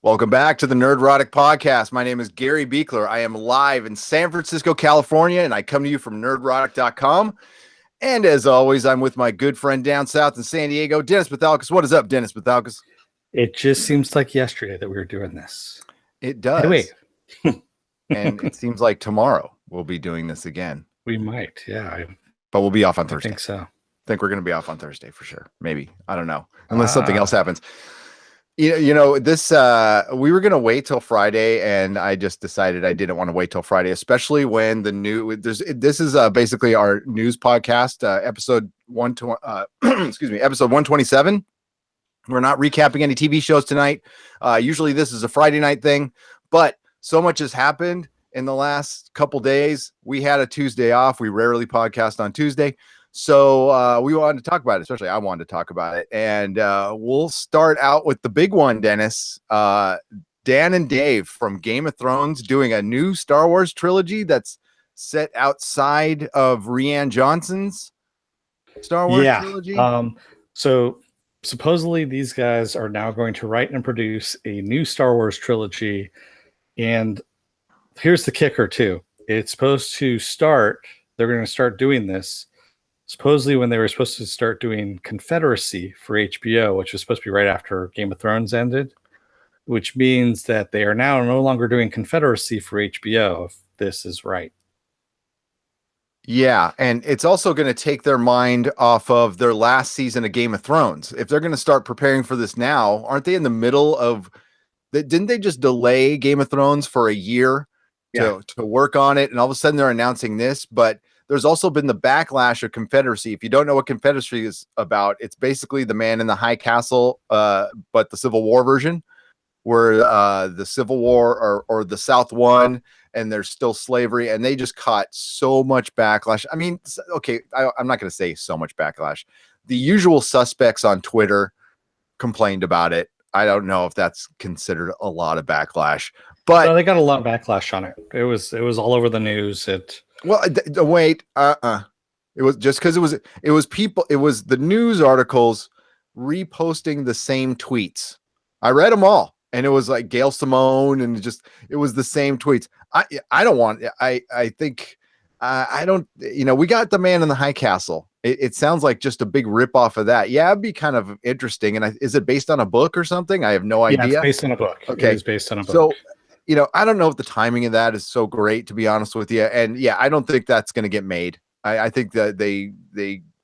Welcome back to the Nerdrotic podcast. My name is Gary Beekler. I am live in San Francisco, California, and I come to you from nerdrotic.com. And as always, I'm with my good friend down south in San Diego, Dennis Bathalkas. What is up, Dennis Bathalkas? It just seems like yesterday that we were doing this. It does. Hey, wait. And it seems like tomorrow we'll be doing this again. We might, yeah. But we'll be off on Thursday. I think so. I think we're going to be off on Thursday for sure. Maybe. I don't know. Unless something else happens. You know, this we were gonna wait till Friday, and I just decided I didn't want to wait till Friday, especially when this is basically our news podcast, episode episode 127. We're not recapping any TV shows tonight. Usually this is a Friday night thing, but so much has happened in the last couple days. We had a Tuesday off. We rarely podcast on Tuesday. So we wanted to talk about it, especially I wanted to talk about it. And we'll start out with the big one, Dennis. Dan and Dave from Game of Thrones doing a new Star Wars trilogy that's set outside of Rian Johnson's Star Wars trilogy. So supposedly these guys are now going to write and produce a new Star Wars trilogy. And here's the kicker, too. It's supposed to start, they're going to start doing this supposedly when they were supposed to start doing Confederacy for HBO, which was supposed to be right after Game of Thrones ended, which means that they are now no longer doing Confederacy for HBO, if this is right. Yeah, and it's also going to take their mind off of their last season of Game of Thrones. If they're going to start preparing for this now, aren't they in the middle of... Didn't they just delay Game of Thrones for a year to work on it? And all of a sudden they're announcing this, but there's also been the backlash of Confederacy. If you don't know what Confederacy is about, it's basically the Man in the High Castle, but the Civil War version, where the Civil War or the South won, and there's still slavery, and they just caught so much backlash. I mean, okay, I'm not going to say so much backlash. The usual suspects on Twitter complained about it. I don't know if that's considered a lot of backlash, but no, they got a lot of backlash on it. It was all over the news. Wait, it was just because it was people, it was the news articles reposting the same tweets. I read them all, and it was like Gail Simone, and it was the same tweets. I don't want, I think, I don't, we got the Man in the High Castle. It sounds like just a big rip off of that. Yeah, it'd be kind of interesting. And is it based on a book or something? I have no idea. Yeah, it's based on a book. Okay. It is based on a book. So, I don't know if the timing of that is so great, to be honest with you. And yeah, I don't think that's going to get made. I think that they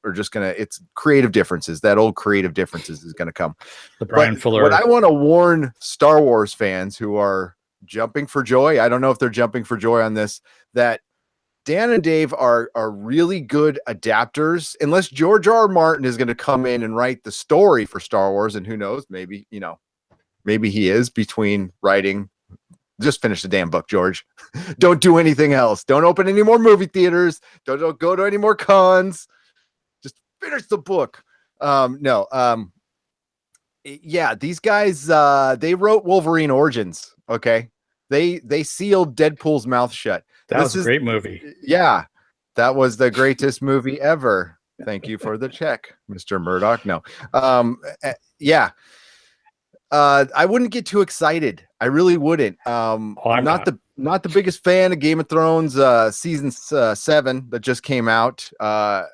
are just going to, it's creative differences. That old creative differences is going to come. The Brian Fuller. What I want to warn Star Wars fans who are jumping for joy, I don't know if they're jumping for joy on this, that Dan and Dave are really good adapters, unless George R. Martin is going to come in and write the story for Star Wars. And who knows, maybe he is between writing. Just finish the damn book, George. Don't do anything else. Don't open any more movie theaters. Don't go to any more cons. Just finish the book. Yeah, these guys, they wrote Wolverine Origins. Okay. They sealed Deadpool's mouth shut. That was a great movie. Yeah. That was the greatest movie ever. Thank you for the check, Mr. Murdoch. No. Yeah. I wouldn't get too excited. I really wouldn't. I'm not the biggest fan of Game of Thrones season 7 that just came out. I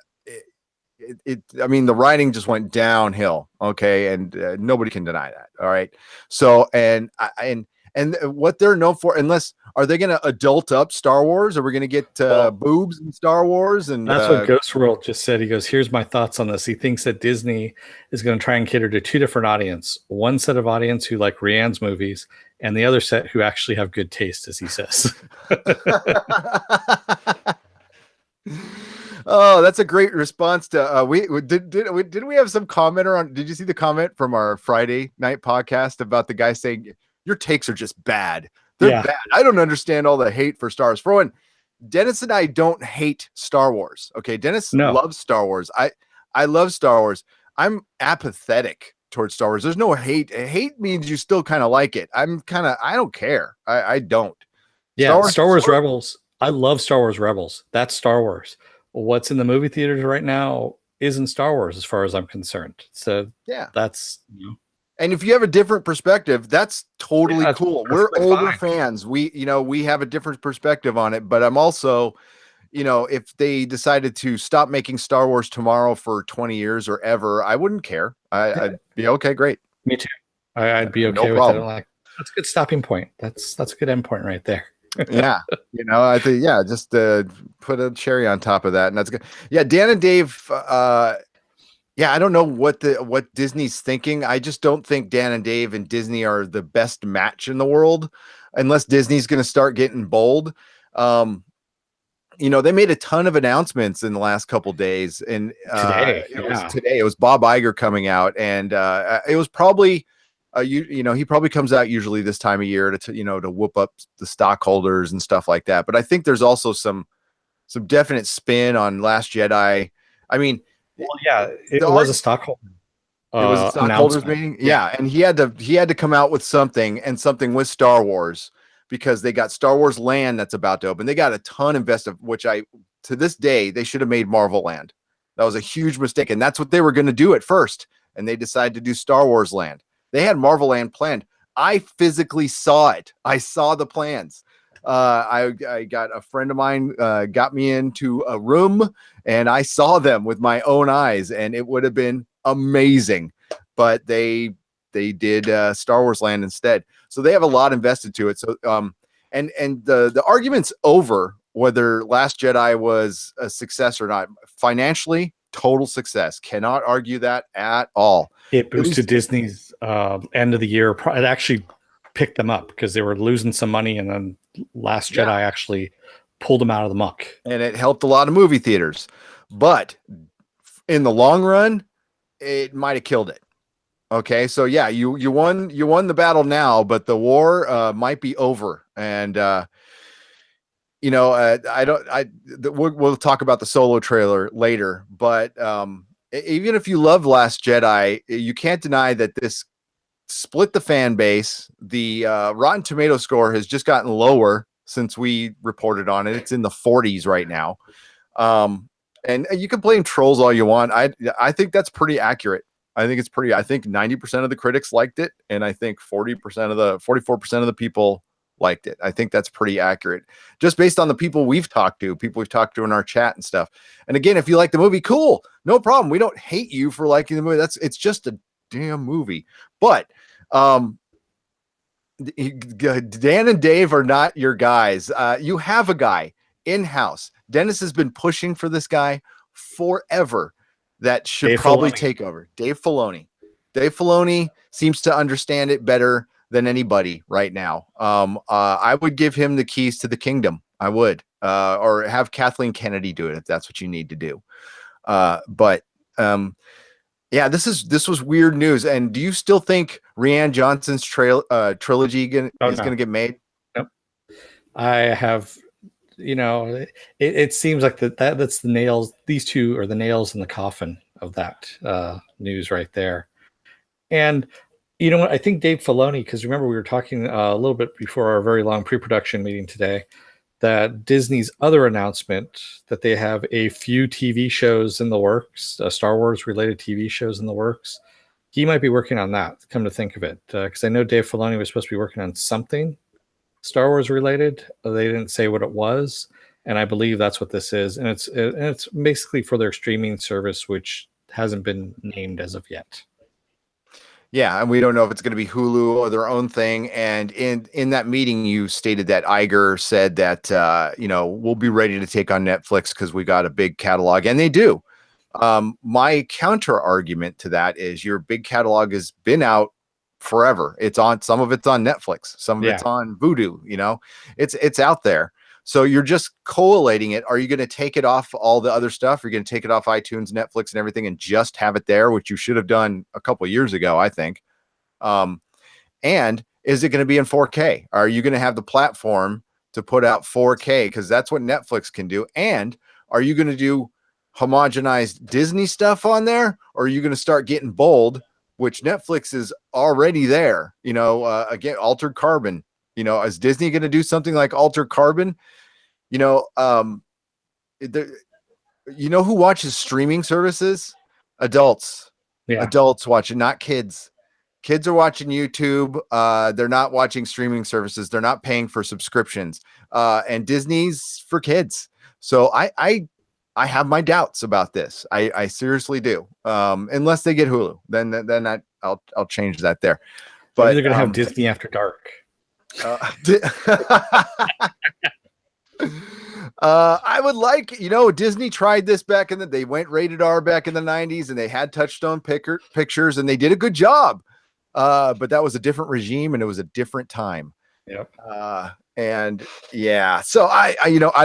mean, the writing just went downhill. Okay, and nobody can deny that. All right. So and what they're known for, are they going to adult up Star Wars? Are we going to get boobs in Star Wars? And that's what Ghostworld just said. He goes, here's my thoughts on this. He thinks that Disney is going to try and cater to two different audience. One set of audience who like Rian's movies, and the other set who actually have good taste, as he says. Oh, that's a great response to did we have some commenter on? Did you see the comment from our Friday night podcast about the guy saying your takes are just bad? They're bad. I don't understand all the hate for Star Wars. For one, Dennis and I don't hate Star Wars. Okay, Dennis loves Star Wars. I love Star Wars. I'm apathetic towards Star Wars. There's no hate. Hate means you still kind of like it. I don't care. I don't. Yeah, Star Wars Rebels. I love Star Wars Rebels. That's Star Wars. What's in the movie theaters right now isn't Star Wars as far as I'm concerned. So yeah, that's And if you have a different perspective, that's totally that's cool. We're perfectly older fine. fans. We have a different perspective on it, but I'm also, if they decided to stop making Star Wars tomorrow for 20 years or ever, I wouldn't care. I'd be okay, great. Me too. I'd be No okay with that. problem. I'm like, that's a good stopping point. That's a good end point right there. Yeah. I think, yeah, just put a cherry on top of that. And that's good. Yeah. Dan and Dave, yeah, I don't know what Disney's thinking. I just don't think Dan and Dave and Disney are the best match in the world, unless Disney's going to start getting bold. They made a ton of announcements in the last couple days, and Today, it was today. It was Bob Iger coming out, and it was probably, he probably comes out usually this time of year to whoop up the stockholders and stuff like that. But I think there's also some definite spin on Last Jedi. I mean, well, yeah, it was a stockholder. It was a stockholders meeting. Yeah. And he had to come out with something with Star Wars, because they got Star Wars Land that's about to open. They got a ton invested, which to this day, they should have made Marvel Land. That was a huge mistake. And that's what they were going to do at first. And they decided to do Star Wars Land. They had Marvel Land planned. I physically saw it. I saw the plans. I got a friend of mine got me into a room, and I saw them with my own eyes, and it would have been amazing. But they did Star Wars Land instead. So they have a lot invested to it. So and the argument's over whether Last Jedi was a success or not. Financially, total success. Cannot argue that at all. It boosted Disney's end of the year. It actually picked them up because they were losing some money, and then Last Jedi actually pulled them out of the muck. And it helped a lot of movie theaters. But in the long run, it might have killed it. Okay, so yeah, you won the battle now, but the war might be over. And we'll talk about the Solo trailer later. But even if you love Last Jedi, you can't deny that this split the fan base. The Rotten Tomato score has just gotten lower since we reported on it. It's in the 40s right now. And you can blame trolls all you want. I think that's pretty accurate. I think 90% of the critics liked it, and I think 44% of the people liked it. I think that's pretty accurate, just based on the people we've talked to in our chat and stuff. And again, if you like the movie, cool, no problem. We don't hate you for liking the movie. It's just a damn movie. But Dan and Dave are not your guys. You have a guy in-house. Dennis has been pushing for this guy forever. That should Dave probably Filoni. take over. Dave Filoni. Dave Filoni seems to understand it better than anybody right now. I would give him the keys to the kingdom. I would, or have Kathleen Kennedy do it if that's what you need to do. Yeah, this was weird news. And do you still think Rian Johnson's trilogy is going to get made? Nope. I have. It seems like that's the nails. These two are the nails in the coffin of that news right there. And you know what? I think Dave Filoni, because remember we were talking a little bit before our very long pre-production meeting today, that Disney's other announcement that they have a few TV shows in the works, Star Wars related TV shows in the works. He might be working on that. Come to think of it, because I know Dave Filoni was supposed to be working on something Star Wars related. They didn't say what it was, and I believe that's what this is. And it's basically for their streaming service, which hasn't been named as of yet. Yeah, and we don't know if it's going to be Hulu or their own thing. And in that meeting, you stated that Iger said that we'll be ready to take on Netflix because we got a big catalog, and they do. My counter argument to that is your big catalog has been out forever. Some of it's on Netflix, some of it's on Vudu. It's out there. So you're just collating it. Are you going to take it off all the other stuff? You're going to take it off iTunes, Netflix, and everything, and just have it there, which you should have done a couple of years ago, I think. And is it going to be in 4K? Are you going to have the platform to put out 4K? Because that's what Netflix can do. And are you going to do homogenized Disney stuff on there? Or are you going to start getting bold, which Netflix is already there? Again, Altered Carbon. Is Disney going to do something like Altered Carbon? Who watches streaming services? Adults. Yeah. Adults watch it, not kids. Kids are watching YouTube. They're not watching streaming services. They're not paying for subscriptions. And Disney's for kids. So I have my doubts about this. I seriously do. Unless they get Hulu, then I'll change that there. But maybe they're gonna have Disney After Dark. I would like, Disney tried this they went rated R back in the 90s, and they had Touchstone pictures, and they did a good job. But that was a different regime, and it was a different time. Yep. And yeah, so I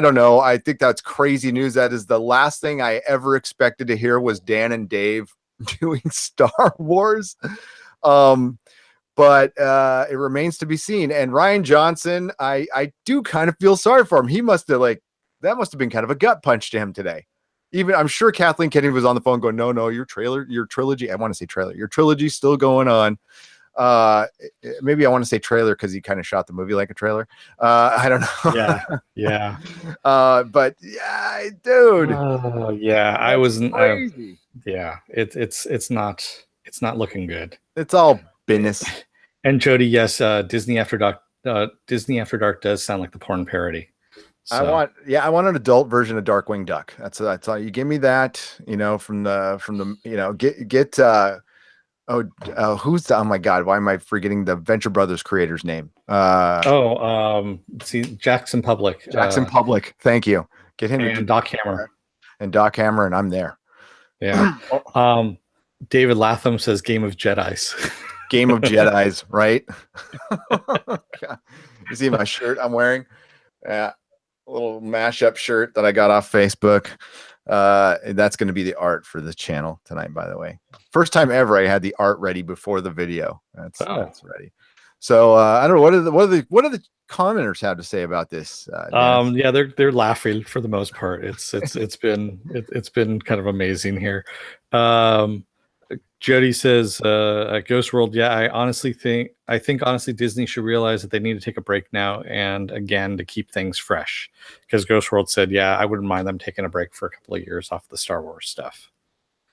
don't know. I think that's crazy news. That is the last thing I ever expected to hear was Dan and Dave doing Star Wars. But it remains to be seen. And Rian Johnson, I do kind of feel sorry for him. He that must have been kind of a gut punch to him today. Even I'm sure Kathleen Kennedy was on the phone going, no, your trilogy. I want to say trailer. Your trilogy's still going on. Maybe I want to say trailer because he kind of shot the movie like a trailer. I don't know. Yeah. But yeah, dude. Yeah, I wasn't. Crazy. Yeah, it's not looking good. It's all business. And Jody, yes, Disney After Dark. Disney After Dark does sound like the porn parody. So. I want an adult version of Darkwing Duck. That's all. You give me that, from the get who's the, oh my God, why am I forgetting the Venture Brothers creator's name? Jackson Public. Thank you. Get him and Doc Hammer. And Doc Hammer, and I'm there. Yeah. David Latham says Game of Jedis. Game of Jedis, right? You see my shirt I'm wearing? Yeah. A little mashup shirt that I got off Facebook. That's going to be the art for this channel tonight, by the way. First time ever I had the art ready before the video. That's ready. So I don't know, what do the commenters have to say about this? Yeah, they're laughing for the most part. It's been kind of amazing here. Jody says, at Ghost World, yeah, I think honestly Disney should realize that they need to take a break now and again to keep things fresh. Because Ghost World said, yeah, I wouldn't mind them taking a break for a couple of years off the Star Wars stuff.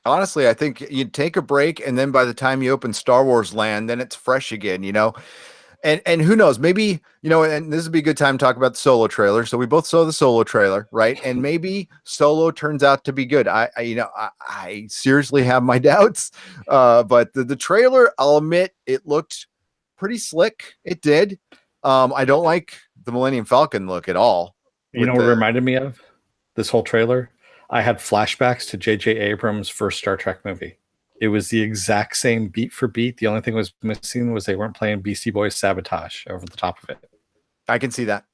Honestly, I think you'd take a break, and then by the time you open Star Wars Land, then it's fresh again, And who knows, maybe, and this would be a good time to talk about the Solo trailer. So we both saw the Solo trailer, right? And maybe Solo turns out to be good. I seriously have my doubts. But the trailer, I'll admit, it looked pretty slick. It did. I don't like the Millennium Falcon look at all. You know what it reminded me of? This whole trailer? I had flashbacks to J.J. Abrams' first Star Trek movie. It was the exact same beat for beat. The only thing was missing was they weren't playing Beastie Boys Sabotage over the top of it. I can see that.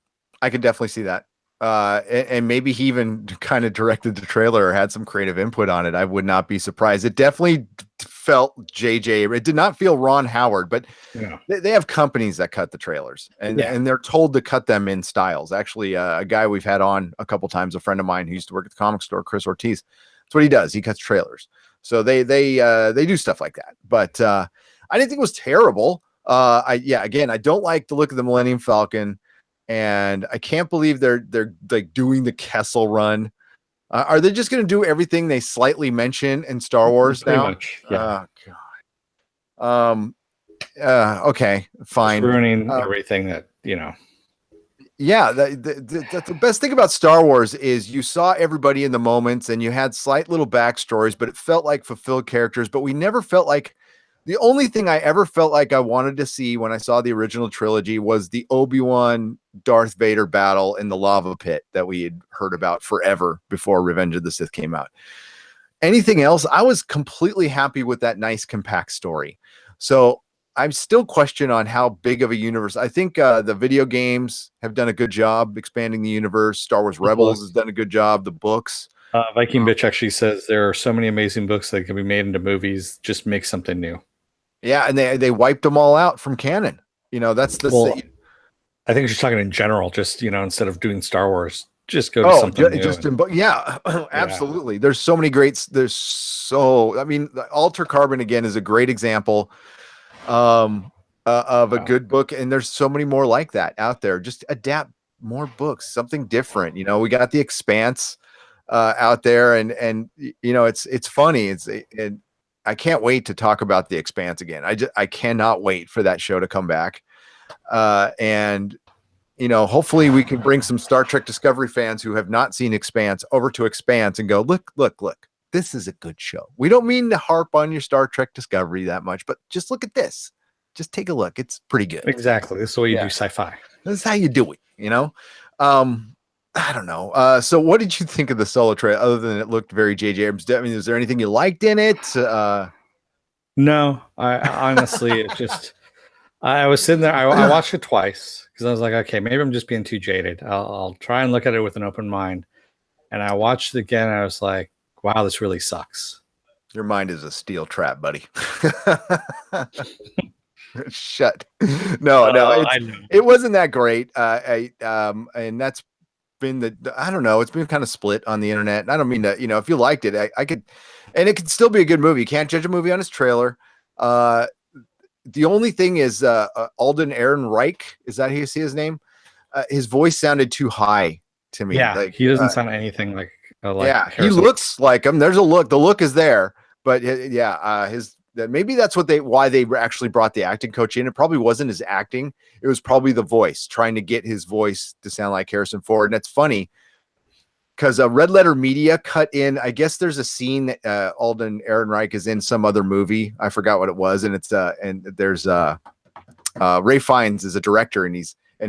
I can definitely see that. And maybe he even kind of directed the trailer or had some creative input on it. I would not be surprised. It definitely felt JJ. It did not feel Ron Howard, but they have companies that cut the trailers and they're told to cut them in styles. Actually, a guy we've had on a couple times, a friend of mine who used to work at the comic store, Chris Ortiz. That's what he does. He cuts trailers. So they do stuff like that. But I didn't think it was terrible. Again, I don't like the look of the Millennium Falcon. And I can't believe they're like doing the Kessel Run. Are they just going to do everything they slightly mention in Star Wars now? Much, yeah. Oh God. Okay, fine. It's ruining everything that Yeah, the best thing about Star Wars is you saw everybody in the moments, and you had slight little backstories, but it felt like fulfilled characters. But we never felt like. The only thing I ever felt like I wanted to see when I saw the original trilogy was the Obi-Wan Darth Vader battle in the lava pit that we had heard about forever before Revenge of the Sith came out. Anything else, I was completely happy with that nice compact story. So I'm still questioning on how big of a universe. I think the video games have done a good job expanding the universe. Star Wars Rebels has done a good job. The books. Viking Bitch actually says there are so many amazing books that can be made into movies. Just make something new. Yeah, and they wiped them all out from canon. That's the. I think she's talking in general. Just instead of doing Star Wars, just go to something new. Absolutely. There's so many greats. The Alter Carbon again is a great example of a good book, and there's so many more like that out there. Just adapt more books, something different. We got The Expanse out there, and it's funny. I can't wait to talk about The Expanse again. I cannot wait for that show to come back. And hopefully we can bring some Star Trek Discovery fans who have not seen Expanse over to Expanse and go, look. This is a good show. We don't mean to harp on your Star Trek Discovery that much, but just look at this. Just take a look. It's pretty good. Exactly. This is the way you do sci-fi. This is how you do it, I don't know. So what did you think of the Solo trailer other than it looked very J.J. Abrams? I mean, is there anything you liked in it? No, I honestly, it's just, I was sitting there, I watched it twice because I was like, okay, maybe I'm just being too jaded. I'll try and look at it with an open mind. And I watched it again and I was like, wow, this really sucks. Your mind is a steel trap, buddy. Shut. No, it wasn't that great. And that's been I don't know, it's been kind of split on the internet. And I don't mean to, if you liked it, I could, and it could still be a good movie. You can't judge a movie on its trailer. The only thing is Alden Ehrenreich, is that how you see his name? His voice sounded too high to me. Yeah, he doesn't sound anything like he looks like him. There's a look. The look is there, but maybe that's why they actually brought the acting coach in. It probably wasn't his acting. It was probably the voice, trying to get his voice to sound like Harrison Ford. And it's funny because Red Letter Media cut in, I guess there's a scene that Alden Ehrenreich is in some other movie. I forgot what it was. And it's and there's Ray Fiennes is a director, and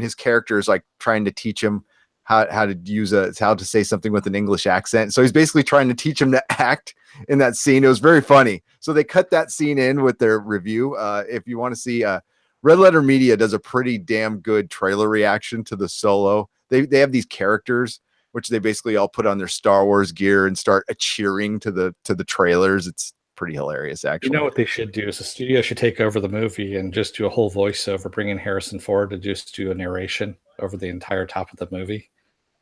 his character is like trying to teach him how to say something with an English accent. So he's basically trying to teach him to act in that scene. It was very funny. So they cut that scene in with their review. If you want to see, Red Letter Media does a pretty damn good trailer reaction to the Solo. They have these characters, which they basically all put on their Star Wars gear and start cheering to the trailers. It's pretty hilarious, actually. You know what they should do is the studio should take over the movie and just do a whole voiceover, bring in Harrison Ford to just do a narration over the entire top of the movie.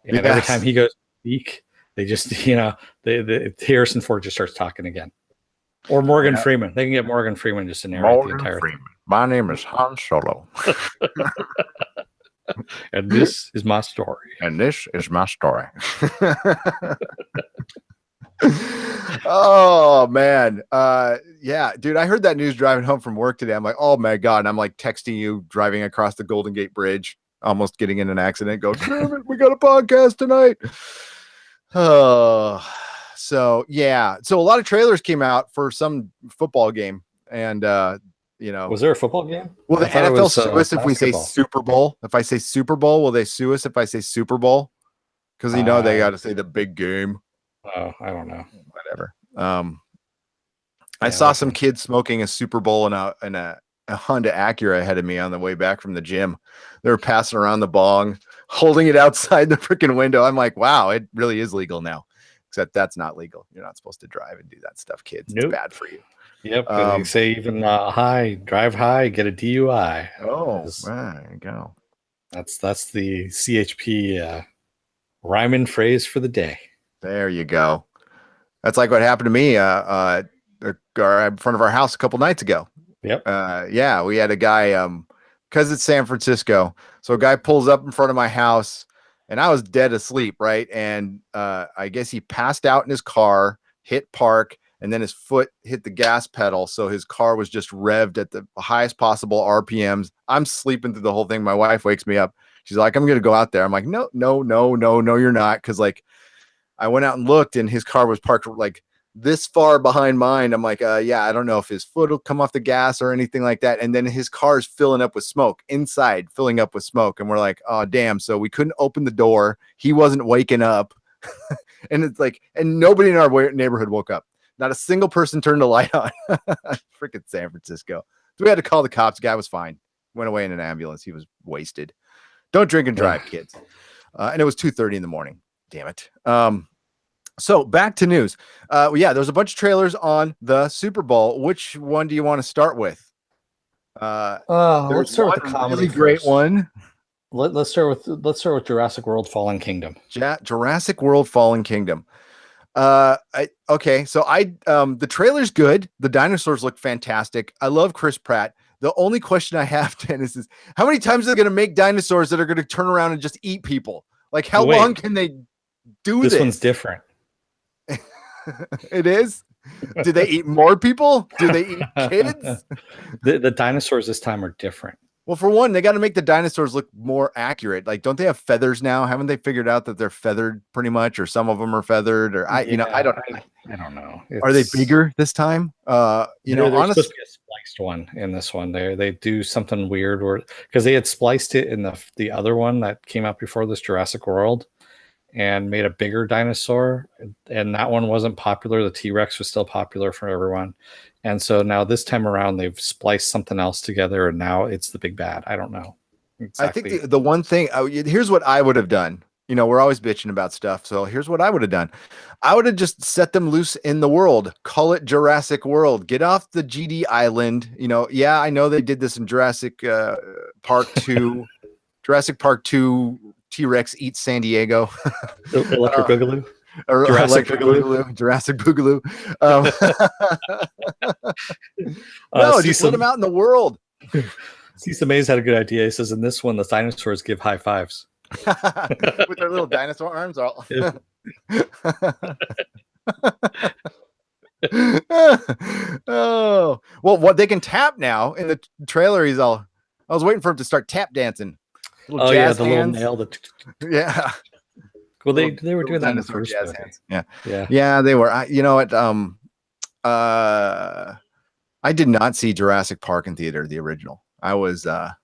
And every time he goes to speak, they just, Harrison Ford just starts talking again. Or Morgan Freeman. They can get Morgan Freeman just to narrate the entire thing. My name is Han Solo. And this is my story. Oh, man. Yeah, dude, I heard that news driving home from work today. I'm like, oh, my God. And I'm like texting you driving across the Golden Gate Bridge, almost getting in an accident. Go, damn it, we got a podcast tonight. Oh, so yeah. So a lot of trailers came out for some football game, and was there a football game? Well, the NFL sue us if we say Super Bowl. If I say Super Bowl, will they sue us if I say Super Bowl? Because they got to say the big game. Oh, I don't know. Whatever. I saw some kids smoking a Super Bowl in a Honda Acura ahead of me on the way back from the gym. They were passing around the bong, holding it outside the freaking window. I'm like, wow, it really is legal now. Except that's not legal. You're not supposed to drive and do that stuff, kids. Nope. It's bad for you. Yep. They say even drive high, get a DUI. Oh, there you go. That's the CHP rhyming phrase for the day. There you go. That's like what happened to me in front of our house a couple nights ago. Yep. Yeah, we had a guy, because it's San Francisco. So a guy pulls up in front of my house, and I was dead asleep, right? And I guess he passed out in his car, hit park, and then his foot hit the gas pedal. So his car was just revved at the highest possible RPMs. I'm sleeping through the whole thing. My wife wakes me up. She's like, I'm going to go out there. I'm like, no, you're not. Because like I went out and looked, and his car was parked like this far behind mine. I'm like, yeah, I don't know if his foot will come off the gas or anything like that. And then his car's filling up with smoke inside, filling up with smoke. And we're like, oh, damn. So we couldn't open the door. He wasn't waking up. And it's like, and nobody in our neighborhood woke up. Not a single person turned the light on. Freaking San Francisco. So we had to call the cops. The guy was fine. Went away in an ambulance. He was wasted. Don't drink and drive, kids. And it was 2:30 in the morning. Damn it. So back to news. Yeah, there's a bunch of trailers on the Super Bowl. Which one do you want to start with? Let's start with the comedy. Really great one. Let's start with Jurassic World: Fallen Kingdom. Jurassic World: Fallen Kingdom. Okay, so the trailer's good. The dinosaurs look fantastic. I love Chris Pratt. The only question I have, Dennis, is how many times are they going to make dinosaurs that are going to turn around and just eat people? Like, how long can they do this? This one's different. It is? Do they eat more people? Do they eat kids? The dinosaurs this time are different. Well, for one, they got to make the dinosaurs look more accurate. Like, don't they have feathers now? Haven't they figured out that they're feathered pretty much, or some of them are feathered? Or I don't know. Are they bigger this time? There's supposed to be a spliced one in this one. They do something weird, or because they had spliced it in the other one that came out before this, Jurassic World, and made a bigger dinosaur, and that one wasn't popular. The T-Rex was still popular for everyone, and so now this time around they've spliced something else together, and now it's the big bad. I don't know exactly. I think the one thing, here's what I would have done. We're always bitching about stuff, so here's what I would have done. I would have just set them loose in the world, call it Jurassic World, get off the GD island. I know they did this in Jurassic Park 2, Jurassic Park 2, T-Rex eats San Diego. Electric Boogaloo? Or Jurassic Boogaloo. Jurassic Boogaloo. No, just let them out in the world. Cecil Mays had a good idea. He says, in this one, the dinosaurs give high fives. With their little dinosaur arms. Oh, well, what they can tap now in the trailer. I was waiting for him to start tap dancing. The little nail. Yeah. Well, they were doing that in the first jazz movie. hands. Yeah, they were. You know what? I did not see Jurassic Park in theater, the original. I was. That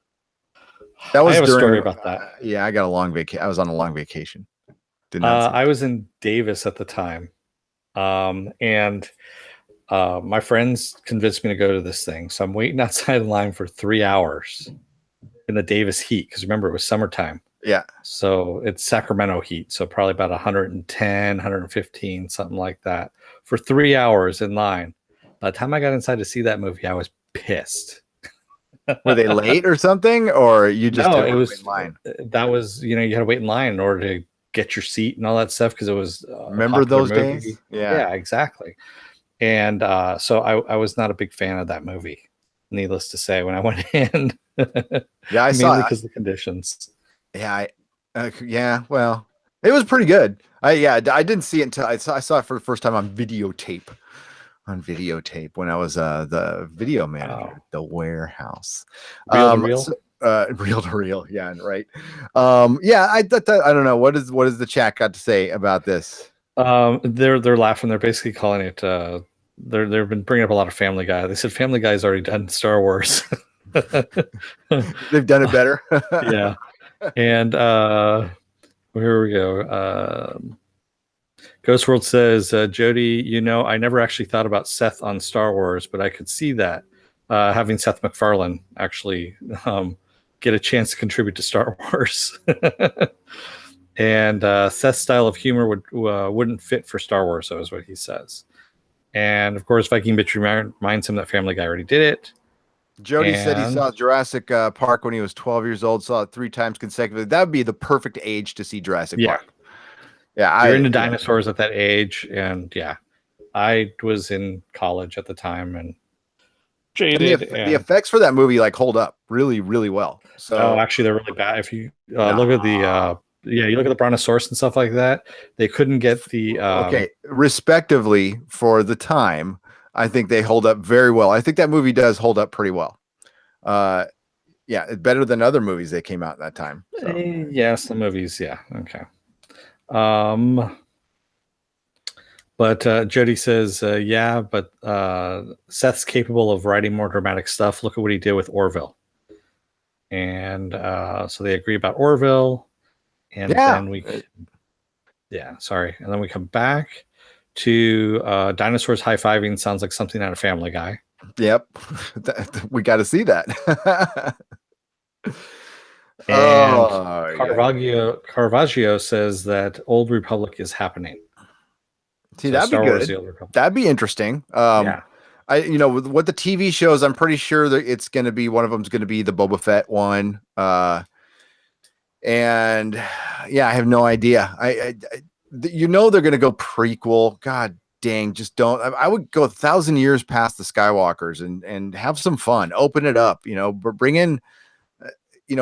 was. I have a story about that. Yeah, I got a long vacation. I was on a long vacation. I was in Davis at the time, and my friends convinced me to go to this thing. So I'm waiting outside the line for 3 hours in the Davis heat, because remember, it was summertime. Yeah. So it's Sacramento heat. So probably about 110, 115, something like that, for 3 hours in line. By the time I got inside to see that movie, I was pissed. Were they late or something, or you just it was wait in line? That was, you had to wait in line in order to get your seat and all that stuff, because it was remember those days? Yeah, exactly. And so I was not a big fan of that movie, needless to say, when I went in. Yeah, I saw it because of the conditions. Yeah, well, it was pretty good. I didn't see it until I saw it for the first time on videotape. When I was the video manager at the warehouse. Reel to reel? Reel to reel, yeah, right. I don't know. What is the chat got to say about this? They're laughing. They're basically calling it. They've been bringing up a lot of Family Guy. They said Family Guy's already done Star Wars. They've done it better. Yeah. And here we go. Ghost World says, Jody, I never actually thought about Seth on Star Wars, but I could see that having Seth MacFarlane actually get a chance to contribute to Star Wars. And Seth's style of humor wouldn't fit for Star Wars, so is what he says. And of course, Viking Bitch reminds him that Family Guy already did it. Jody said he saw Jurassic Park when he was 12 years old, saw it 3 times consecutively. That would be the perfect age to see Jurassic Park. Yeah, you're into dinosaurs at that age, and I was in college at the time and jaded. And the effects for that movie hold up really, really well. So actually, they're really bad. If you look at the you look at the Brontosaurus and stuff like that, they couldn't get the respectively for the time. I think they hold up very well. I think that movie does hold up pretty well. It's better than other movies that came out at that time. So. Yes, the movies. Yeah. Okay. But Jody says, but Seth's capable of writing more dramatic stuff. Look at what he did with Orville. And so they agree about Orville. And then and then we come back to dinosaurs high-fiving. Sounds like something out of Family Guy. Yep. We got to see that. And Caravaggio says that Old Republic is happening. See, that'd be good. That'd be interesting. With what the TV shows, I'm pretty sure that it's going to be, one of them's going to be the Boba Fett one. And I have no idea. They're going to go prequel. God dang, just don't. I would go 1,000 years past the Skywalkers and have some fun. Open it up, bring in,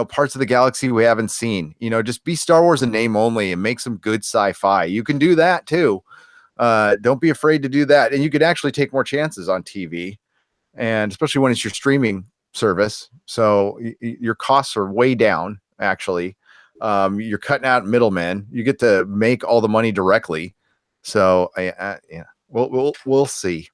parts of the galaxy we haven't seen, just be Star Wars in name only and make some good sci-fi. You can do that too. Don't be afraid to do that. And you can actually take more chances on TV, and especially when it's your streaming service. So your costs are way down, actually. You're cutting out middlemen. You get to make all the money directly. So yeah, we'll see.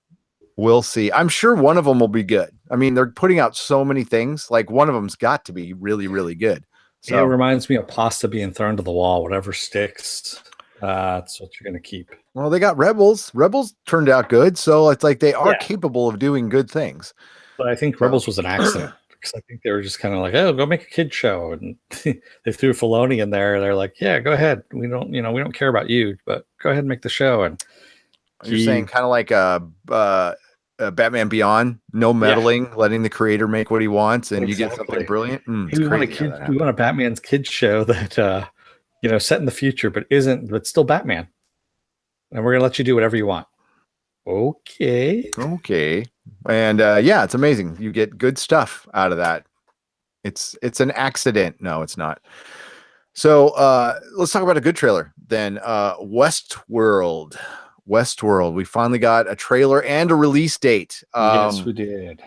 We'll see. I'm sure one of them will be good. I mean, they're putting out so many things. Like one of them's got to be really, really good. So it reminds me of pasta being thrown to the wall. Whatever sticks, that's what you're going to keep. well, they got Rebels. Rebels turned out good, so it's like they are capable of doing good things. But I think Rebels was an accident because I think they were just kind of like, "Oh, go make a kid show," and they threw Filoni in there. They're like, "Yeah, go ahead. We don't care about you, but go ahead and make the show." And you're saying kind of like Batman Beyond, no meddling, letting the creator make what he wants, and you get something brilliant. We want a Batman's kids show that set in the future, but still Batman, and we're gonna let you do whatever you want. Okay. And yeah, it's amazing. You get good stuff out of that. It's an accident. No, it's not. So let's talk about a good trailer then. Westworld. We finally got a trailer and a release date. Yes, we did.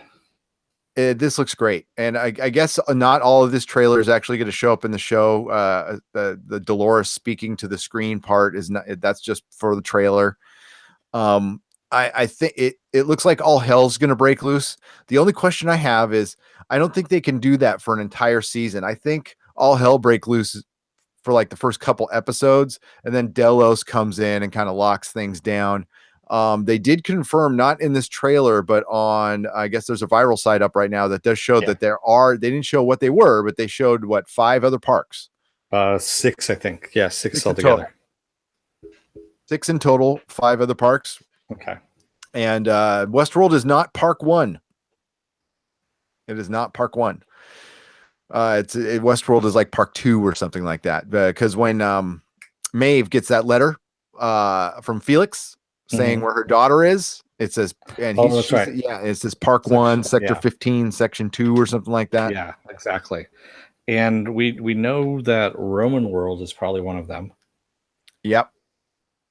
This looks great, and I guess not all of this trailer is actually going to show up in the show. The Dolores speaking to the screen part is not. That's just for the trailer. I think it looks like all hell's going to break loose. The only question I have is I don't think they can do that for an entire season. I think all hell break loose for like the first couple episodes, and then Delos comes in and kind of locks things down. They did confirm, not in this trailer, but on, I guess there's a viral site up right now that does show that they didn't show what they were, but they showed 5 other parks. 6, I think. Yeah, 6 altogether. 6 in total, 5 other parks. Okay. And Westworld is not Park 1. It is not Park 1. Westworld is like Park 2 or something like that. Because when Maeve gets that letter from Felix saying where her daughter is, it says, and that's right. Yeah, it says Park 1, Sector 15, Section 2 or something like that. Yeah, exactly. And we know that Roman World is probably one of them. Yep.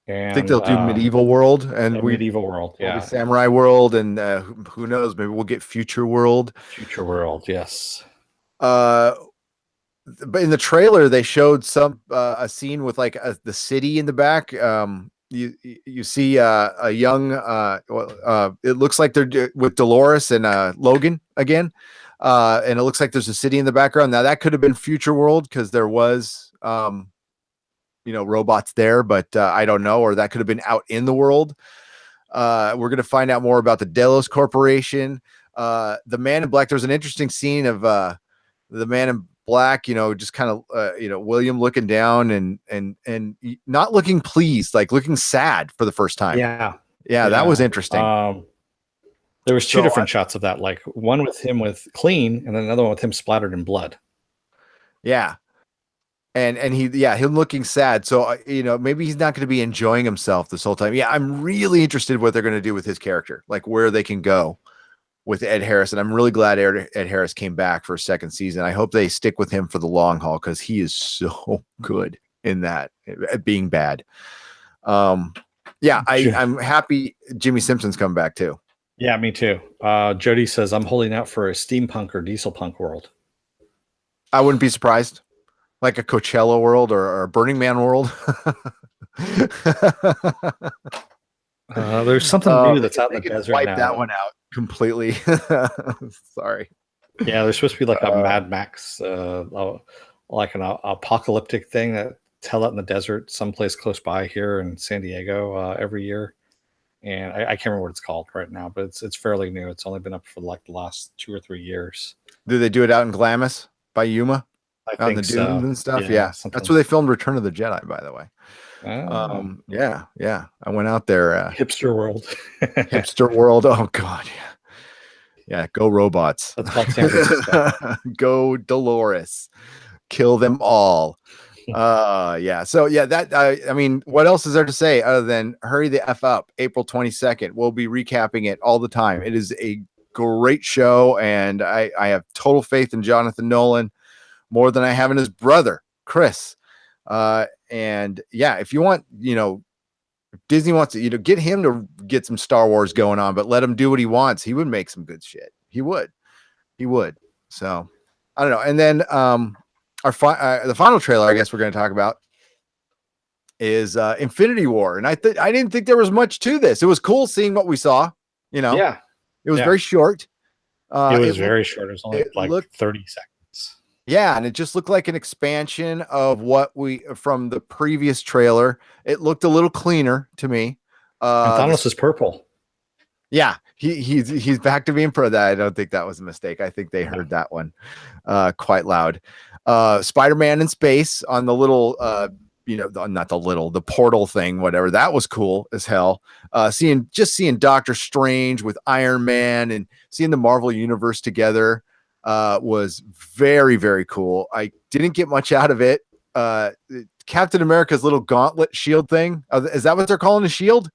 And I think they'll do Medieval World and Medieval World, yeah, Samurai World, and who knows? Maybe we'll get Future World. Future World, yes. But in the trailer, they showed a scene with like the city in the back. You see a young. It looks like they're with Dolores and Logan again, and it looks like there's a city in the background. Now that could have been Future World because there was robots there, but I don't know, or that could have been out in the world. We're going to find out more about the Delos Corporation. The Man in Black, there's an interesting scene of the Man in Black, just kind of, William looking down and not looking pleased, like looking sad for the first time. Yeah. That was interesting. There was 2 different shots of that, like one with him with clean and then another one with him splattered in blood. Yeah. And him looking sad. So, maybe he's not going to be enjoying himself this whole time. Yeah, I'm really interested in what they're going to do with his character, like where they can go with Ed Harris. And I'm really glad Ed Harris came back for a second season. I hope they stick with him for the long haul because he is so good in that, at being bad. I'm happy Jimmy Simpson's coming back too. Yeah, me too. Jody says, I'm holding out for a steampunk or diesel punk world. I wouldn't be surprised. Like a Coachella world or a Burning Man world. There's something new that's out in the desert wipe now. That one out completely. Sorry. Yeah, there's supposed to be like a Mad Max, like an apocalyptic thing that held out in the desert, someplace close by here in San Diego every year. And I can't remember what it's called right now, but it's fairly new. It's only been up for like the last 2 or 3 years. Do they do it out in Glamis by Yuma? I on think the dunes and stuff. Yeah, that's where they filmed Return of the Jedi, by the way. I went out there. Hipster world. Hipster world. Oh god, yeah. Go robots. That's called San Francisco. Go Dolores. Kill them all. So I mean, what else is there to say other than hurry the F up? April 22nd. We'll be recapping it all the time. It is a great show, and I have total faith in Jonathan Nolan. More than I have in his brother, Chris. And if you want, If Disney wants to, get him to get some Star Wars going on, but let him do what he wants. He would make some good shit. He would. So I don't know. And then the final trailer, I guess we're going to talk about is Infinity War. And I didn't think there was much to this. It was cool seeing what we saw. Yeah. It was very short. It was very short. It was only like 30 seconds. Yeah, and it just looked like an expansion of what from the previous trailer. It looked a little cleaner to me. And Thanos is purple. Yeah, he's back to being pro. That I don't think that was a mistake. I think they heard that one quite loud. Spider-Man in space on the little not the portal thing, whatever. That was cool as hell. Seeing Doctor Strange with Iron Man and seeing the Marvel universe together was very, very cool. I didn't get much out of it. Captain America's little gauntlet shield thing. Is that what they're calling a shield?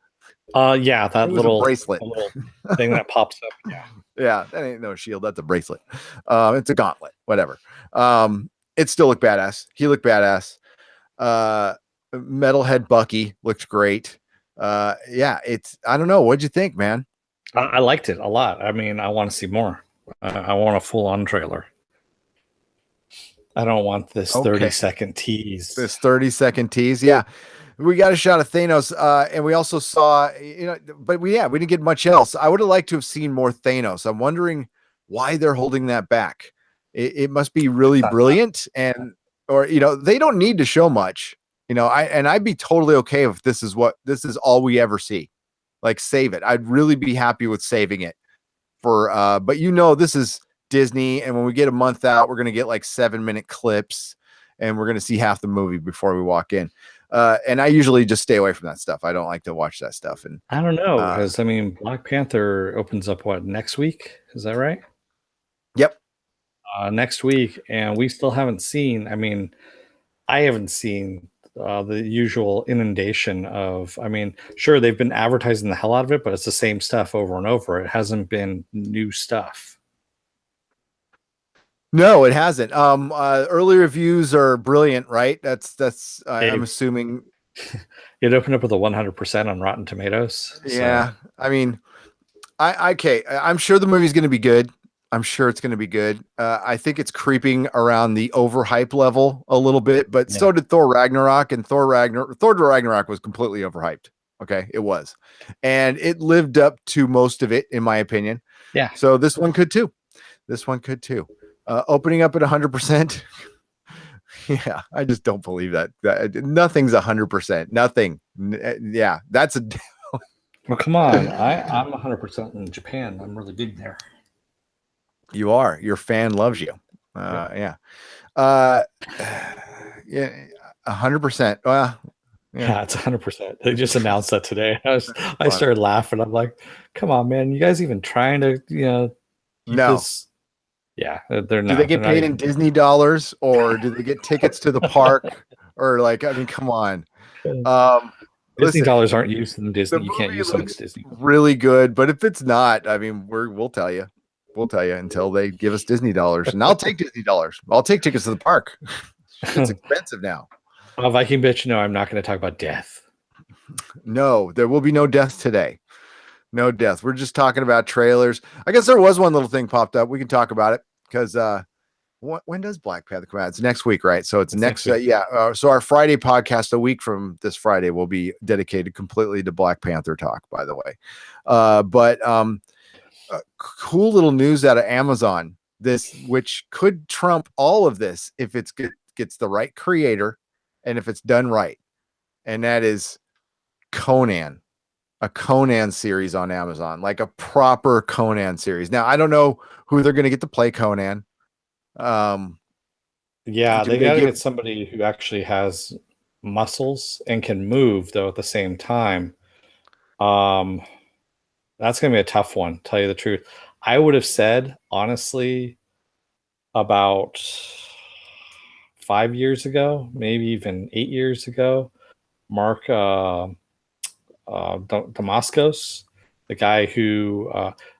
Yeah, that little bracelet, little thing that pops up. Yeah, that ain't no shield. That's a bracelet. It's a gauntlet. Whatever. It still looked badass. He looked badass. Metalhead Bucky looked great. Yeah, I don't know. What'd you think, man? I liked it a lot. I mean, I want to see more. I want a full-on trailer. I don't want this 30-second tease. This 30-second tease, yeah. We got a shot of Thanos, and we also saw, but we didn't get much else. I would have liked to have seen more Thanos. I'm wondering why they're holding that back. It must be really brilliant, or they don't need to show much. I'd be totally okay if this is all we ever see. Like, save it. I'd really be happy with saving it for. But this is Disney, and when we get a month out, we're gonna get like 7-minute clips, and we're gonna see half the movie before we walk in. And I usually just stay away from that stuff. I don't like to watch that stuff. And I don't know, because Black Panther opens up next week? Is that right? Yep. Next week, and we still haven't seen. I mean, I haven't seen the usual inundation of. I mean, sure, they've been advertising the hell out of it, but it's the same stuff over and over. It hasn't been new stuff. No, it hasn't. Early reviews are brilliant, right? That's I'm assuming. It opened up with a 100% on Rotten Tomatoes. Yeah, so. I mean, I'm sure the movie's going to be good. I'm sure it's going to be good. I think it's creeping around the overhype level a little bit, but so did Thor Ragnarok, and Thor Ragnarok was completely overhyped. Okay, it was, and it lived up to most of it, in my opinion. Yeah. So this one could too. Opening up at 100%. Yeah, I just don't believe that nothing's 100%. Nothing. Yeah, that's a. Well, come on. I'm 100% in Japan. I'm really big there. You are. Your fan loves you. Yeah. 100%. Well, yeah, it's 100%. They just announced that today. I started laughing. I'm like, come on, man. You guys even trying to, no. This? Yeah, they're not. Do they get paid in Disney dollars, or do they get tickets to the park? Or come on. Disney dollars aren't used in Disney. You can't use them in Disney. Really good, but if it's not, I mean, we'll tell you. We'll tell you until they give us Disney dollars, and I'll take Disney dollars. I'll take tickets to the park. It's expensive now. Viking bitch, no, I'm not going to talk about death. No, there will be no death today. No death. We're just talking about trailers. I guess there was one little thing popped up. We can talk about it because when does Black Panther come out? It's next week, right? So it's next week. So our Friday podcast, a week from this Friday, will be dedicated completely to Black Panther talk, by the way. Cool little news out of Amazon, which could trump all of this if it gets the right creator and if it's done right. And that is Conan. A Conan series on Amazon, like a proper Conan series. Now, I don't know who they're going to get to play Conan. Yeah, they got to get somebody who actually has muscles and can move, though, at the same time. That's going to be a tough one, tell you the truth. I would have said, honestly, about 5 years ago, maybe even 8 years ago, Mark Damascus, the guy who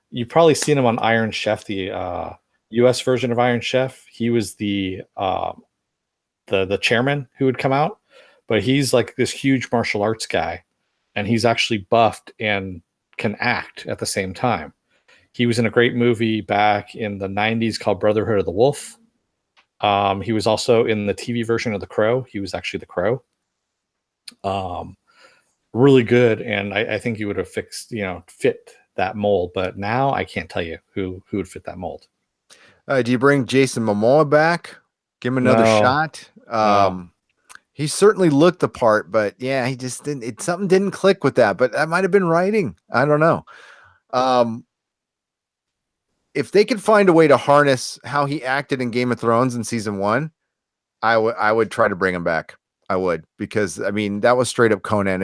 you've probably seen him on Iron Chef, the US version of Iron Chef. He was the chairman who would come out, but he's like this huge martial arts guy. and he's actually buffed and can act at the same time. He was in a great movie back in the 90s called Brotherhood of the Wolf. He was also in the TV version of The Crow. He was actually the Crow. Really good, and I think he would have fit that mold. But now I can't tell you who would fit that mold. Do you bring Jason Momoa back? Give him another shot. No. He certainly looked the part, but yeah, he just didn't. Something didn't click with that. But that might have been writing. I don't know. If they could find a way to harness how he acted in Game of Thrones in season 1, I would try to bring him back. I would, because I mean that was straight up Conan.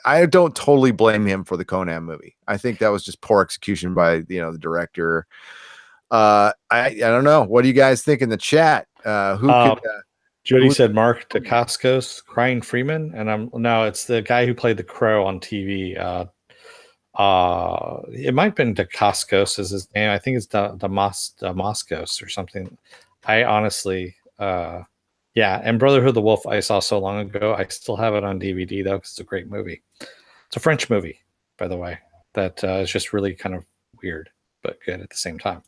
I don't totally blame him for the Conan movie. I think that was just poor execution by the director. I don't know. What do you guys think in the chat? Who could? Jody said Mark Dacascos, Crying Freeman, and it's the guy who played the Crow on TV. It might have been Dacascos is his name. I think it's Damascus or something. I honestly, yeah. And Brotherhood of the Wolf I saw so long ago. I still have it on DVD though, because it's a great movie. It's a French movie, by the way. That is just really kind of weird, but good at the same time.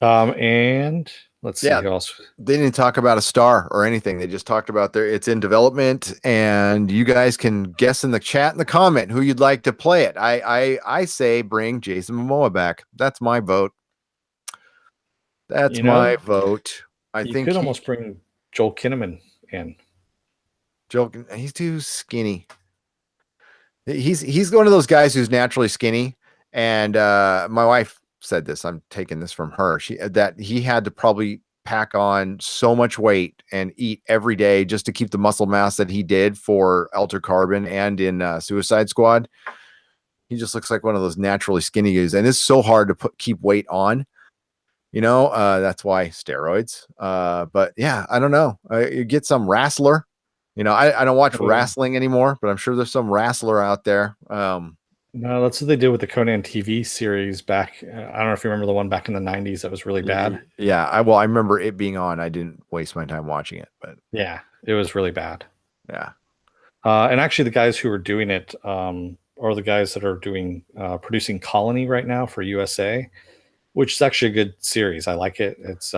And let's see who else. They didn't talk about a star or anything. They just talked about it's in development, and you guys can guess in the chat in the comment who you'd like to play it. I say bring Jason Momoa back. That's my vote. That's my vote. I think could almost bring Joel Kinnaman in. Joel, he's too skinny. He's one of those guys who's naturally skinny, and my wife said this. I'm taking this from her. That he had to probably pack on so much weight and eat every day just to keep the muscle mass that he did for Altered Carbon and in Suicide Squad. He just looks like one of those naturally skinny guys, and it's so hard to keep weight on. That's why steroids. But yeah, I don't know. You get some wrestler. I don't watch wrestling anymore, but I'm sure there's some wrestler out there. No, that's what they did with the Conan TV series back. I don't know if you remember the one back in the 90s that was really bad. Yeah, I remember it being on. I didn't waste my time watching it, but yeah, it was really bad. Yeah. And actually the guys who are doing it are the guys that are doing producing Colony right now for USA, which is actually a good series. I like it. It's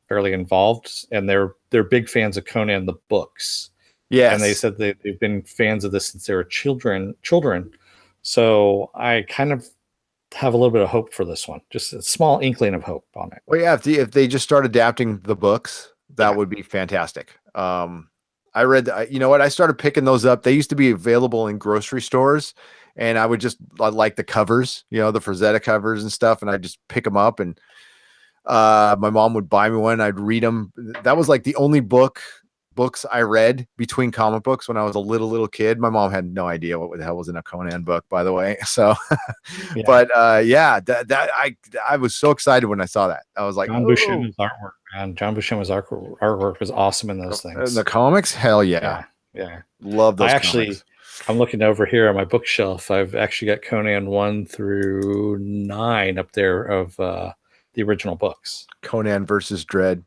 fairly involved, and they're big fans of Conan the books. Yes. And they said they've been fans of this since they were children. So I kind of have a little bit of hope for this one, just a small inkling of hope on it. Well, yeah, if they just start adapting the books, that would be fantastic. I read, I started picking those up. They used to be available in grocery stores, and I would just like the covers, the Frazetta covers and stuff, and I'd just pick them up, and my mom would buy me one. I'd read them. That was like the only books I read between comic books when I was a little kid. My mom had no idea what the hell was in a Conan book, by the way. So, but I was so excited when I saw that. I was like, John Buscema's artwork, man. John Buscema's artwork was awesome in those things. In the comics, hell yeah. Love those. I'm looking over here on my bookshelf. I've actually got Conan 1 through 9 up there of the original books. Conan versus Dread.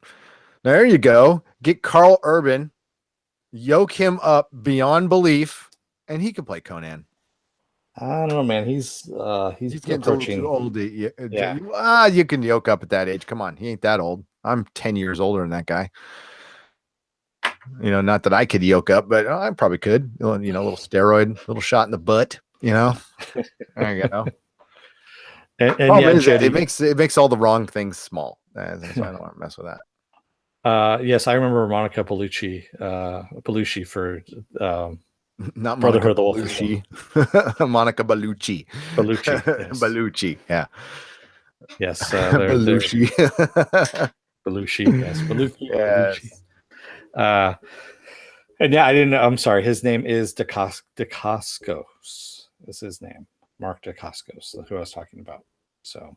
There you go. Get Carl Urban, yoke him up beyond belief, and he can play Conan. I don't know, man. He's getting approaching old. Yeah. You can yoke up at that age. Come on, he ain't that old. I'm 10 years older than that guy. Not that I could yoke up, but I probably could. A little steroid, little shot in the butt. There you go. and it makes all the wrong things small. That's why I don't want to mess with that. Yes, I remember Monica Bellucci for not Brotherhood of the Wolf. Monica Bellucci. Bellucci. Yes. Bellucci. Yeah. Yes. Bellucci. Bellucci. Yes. Bellucci. Yes. And yeah, I didn't know. I'm sorry. His name is Dacascos. Is his name Mark Dacascos? Who I was talking about. So.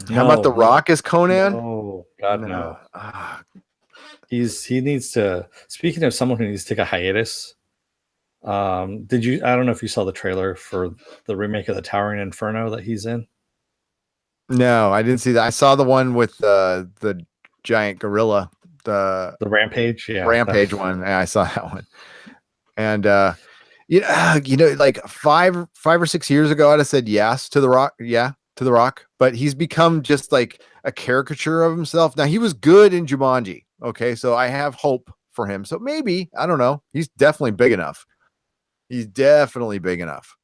How about The Rock as Conan? Oh God, no. He needs to. Speaking of someone who needs to take a hiatus, I don't know if you saw the trailer for the remake of the Towering Inferno that he's in. No, I didn't see that. I saw the one with the giant gorilla, the Rampage, Rampage one. Yeah, I saw that one, and Like 5 or 6 years ago, I'd have said yes to The Rock. Yeah, to The Rock. But he's become just like a caricature of himself. Now, he was good in Jumanji. Okay, so I have hope for him. So maybe, I don't know. He's definitely big enough. He's definitely big enough.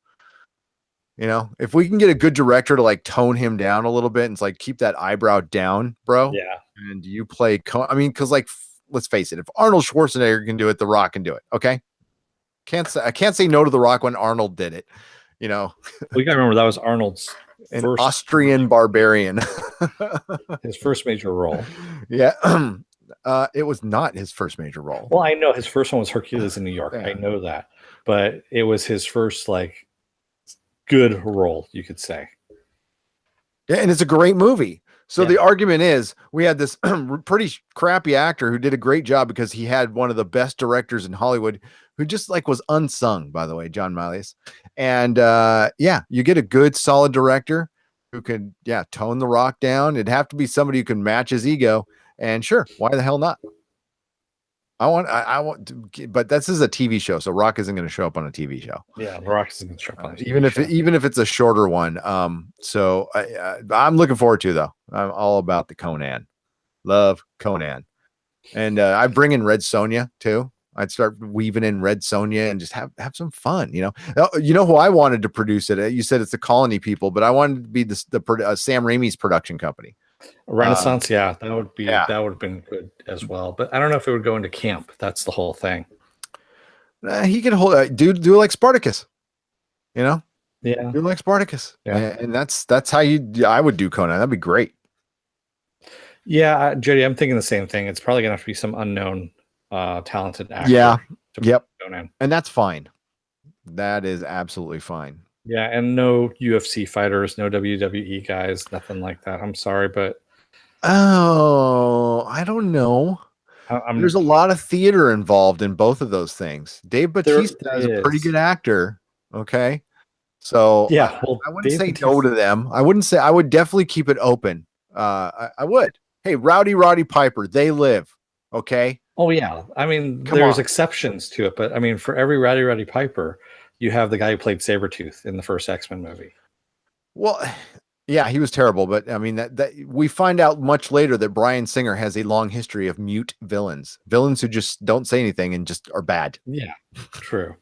If we can get a good director to like tone him down a little bit and it's like keep that eyebrow down, bro. Yeah. And you play, because like, let's face it, if Arnold Schwarzenegger can do it, The Rock can do it. Okay. I can't say no to The Rock when Arnold did it. We gotta remember that was Arnold's an Austrian barbarian. His first major role. Yeah. It was not his first major role. Well, I know his first one was Hercules in New York. Yeah. I know that. But it was his first like good role, you could say. Yeah, and it's a great movie. So the argument is we had this pretty crappy actor who did a great job because he had one of the best directors in Hollywood who just like was unsung, by the way, John Milius. And you get a good solid director who can tone The Rock down. It'd have to be somebody who can match his ego. And sure, why the hell not? I want to, but this is a TV show, so Rock isn't going to show up on a TV show. Yeah, The Rock isn't going to show up on a TV even show. Even if it's a shorter one. So I'm looking forward to, though. I'm all about the Conan. Love Conan, and I bring in Red Sonja too. I'd start weaving in Red Sonja and just have some fun. You know who I wanted to produce it. You said it's the Colony people, but I wanted to be the Sam Raimi's production company. Renaissance, that would have been good as well. But I don't know if it would go into camp. That's the whole thing. He can hold do like Spartacus, do like Spartacus, and that's how I would do Conan. That'd be great. Yeah, Jody, I'm thinking the same thing. It's probably gonna have to be some unknown, talented actor. Yeah, yep, Conan. And that's fine. That is absolutely fine. Yeah, and no UFC fighters, no WWE guys, nothing like that. I'm sorry, but I don't know. There's a lot of theater involved in both of those things. Dave Bautista is a pretty good actor. Okay, so I wouldn't say no to them. I would definitely keep it open. I would. Hey, Roddy Piper, they live. Okay. Oh yeah, I mean, there's exceptions to it, but I mean, for every Roddy Piper, you have the guy who played Sabretooth in the first X-Men movie. Well, yeah, he was terrible, but I mean that we find out much later that Bryan Singer has a long history of mute villains who just don't say anything and just are bad. Yeah, true.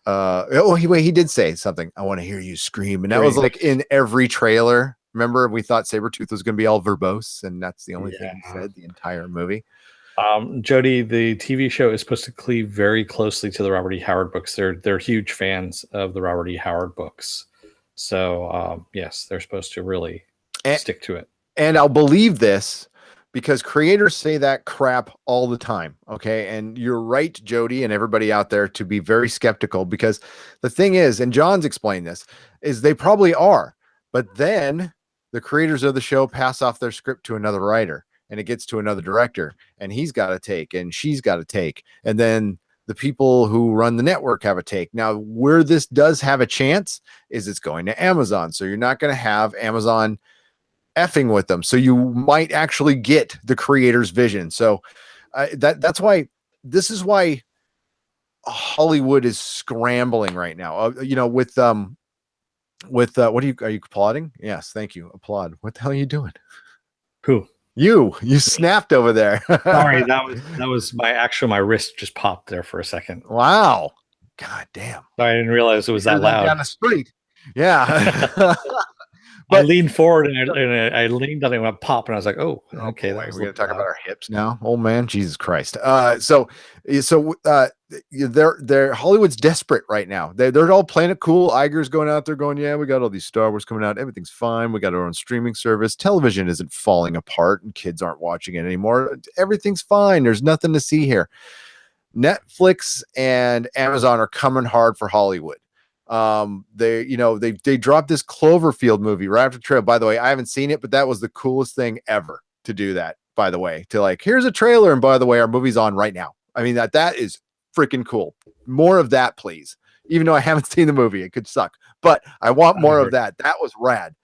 He did say something. I want to hear you scream, and that was like in every trailer. Remember, we thought Sabretooth was going to be all verbose, and that's the only thing he said the entire movie. Jody, the TV show is supposed to cleave very closely to the Robert E. Howard books. They're huge fans of the Robert E. Howard books. So, yes, they're supposed to really stick to it. And I'll believe this because creators say that crap all the time. Okay. And you're right, Jody, and everybody out there to be very skeptical, because the thing is, and John's explained this, is they probably are. But then the creators of the show pass off their script to another writer, and it gets to another director, and he's got to take, and she's got to take. And then the people who run the network have a take. Now, where this does have a chance is it's going to Amazon. So you're not going to have Amazon effing with them. So you might actually get the creator's vision. So that's why this is why Hollywood is scrambling right now. With what are you applauding? Yes, thank you. Applaud. What the hell are you doing? Who? You snapped over there. Sorry, that was my wrist just popped there for a second. Wow. God damn. I didn't realize it was that loud. Down the street. Yeah. I leaned forward and I leaned on it and went pop, and I was like, "Oh, okay." We're going to talk about our hips now. Oh man, Jesus Christ! They're Hollywood's desperate right now. They're all playing it cool. Iger's going out there going, "Yeah, we got all these Star Wars coming out. Everything's fine. We got our own streaming service. Television isn't falling apart, and kids aren't watching it anymore. Everything's fine. There's nothing to see here." Netflix and Amazon are coming hard for Hollywood. They dropped this Cloverfield movie right after trailer. By the way, I haven't seen it, but that was the coolest thing ever to do that, by the way, to like, here's a trailer. And by the way, our movie's on right now. I mean, that is freaking cool. More of that, please. Even though I haven't seen the movie, it could suck, but I want more of that. That was rad.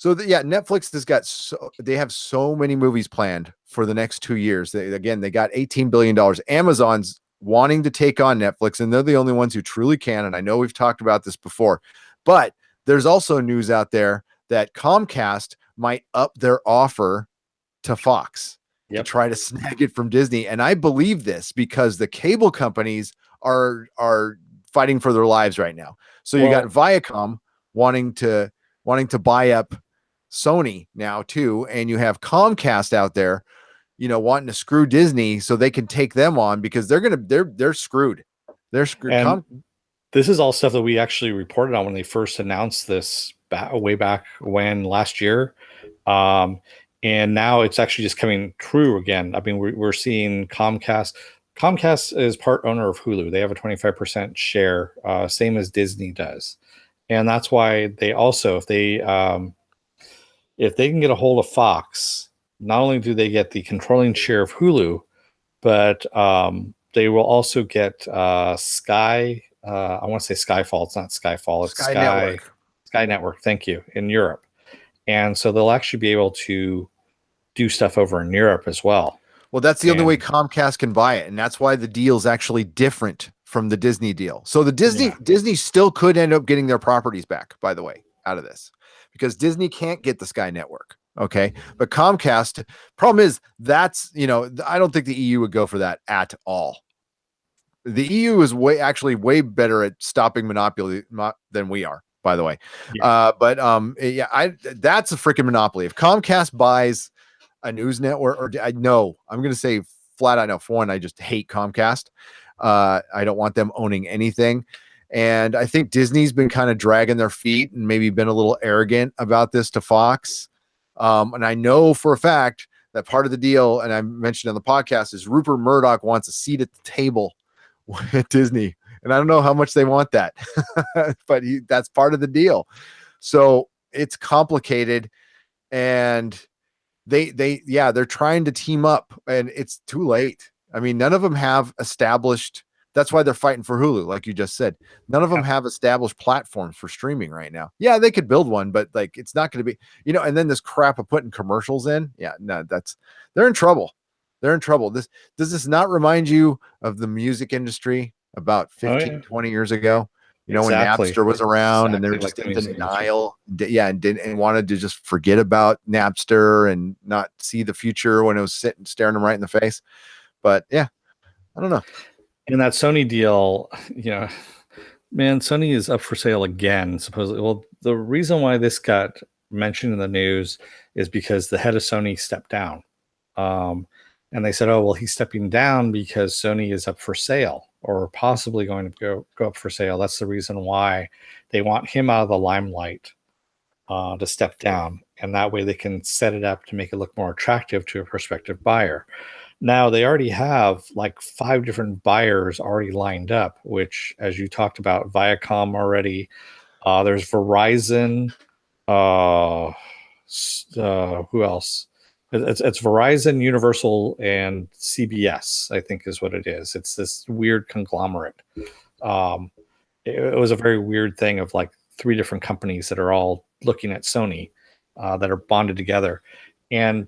Netflix has got they have so many movies planned for the next 2 years. They got $18 billion. Amazon's wanting to take on Netflix, and they're the only ones who truly can. And I know we've talked about this before, but there's also news out there that Comcast might up their offer to Fox to try to snag it from Disney. And I believe this because the cable companies are fighting for their lives right now. So you got Viacom wanting to buy up Sony now too, and you have Comcast out there, wanting to screw Disney so they can take them on because they're screwed. They're screwed. And this is all stuff that we actually reported on when they first announced this way back when last year. And now it's actually just coming true again. I mean, we're seeing Comcast. Comcast is part owner of Hulu. They have a 25% share, same as Disney does. And that's why they also, if they can get a hold of Fox, not only do they get the controlling share of Hulu, but they will also get Sky. I want to say Skyfall. It's not Skyfall. It's Sky Network. Sky Network. Thank you. In Europe. And so they'll actually be able to do stuff over in Europe as well. Well, that's the only way Comcast can buy it. And that's why the deal is actually different from the Disney deal. So the Disney still could end up getting their properties back, by the way, out of this, because Disney can't get the Sky Network. Okay. But Comcast, problem is that's, I don't think the EU would go for that at all. The EU is way better at stopping monopoly than we are, by the way. Yeah. That's a freaking monopoly. If Comcast buys a news network, I'm going to say flat out no. For one, I just hate Comcast. I don't want them owning anything. And I think Disney's been kind of dragging their feet and maybe been a little arrogant about this to Fox. And I know for a fact that part of the deal, and I mentioned on the podcast, is Rupert Murdoch wants a seat at the table with Disney. And I don't know how much they want that, but that's part of the deal. So it's complicated, and they're trying to team up, and it's too late. I mean, none of them have established. That's why they're fighting for Hulu, like you just said. None of them have established platforms for streaming right now. Yeah, they could build one, but like it's not going to be, and then this crap of putting commercials in. Yeah, no, they're in trouble. They're in trouble. Does this not remind you of the music industry about 20 years ago? When Napster was around and they were just in denial. And wanted to just forget about Napster and not see the future when it was staring them right in the face. But yeah, I don't know. In that Sony deal, man, Sony is up for sale again, supposedly. Well, the reason why this got mentioned in the news is because the head of Sony stepped down. And they said, oh, well, he's stepping down because Sony is up for sale or possibly going to go up for sale. That's the reason why they want him out of the limelight to step down. And that way they can set it up to make it look more attractive to a prospective buyer. Now, they already have like 5 different buyers already lined up, which, as you talked about, Viacom already. There's Verizon. Who else? It's Verizon, Universal, and CBS, I think is what it is. It's this weird conglomerate. It was a very weird thing of like 3 different companies that are all looking at Sony that are bonded together. And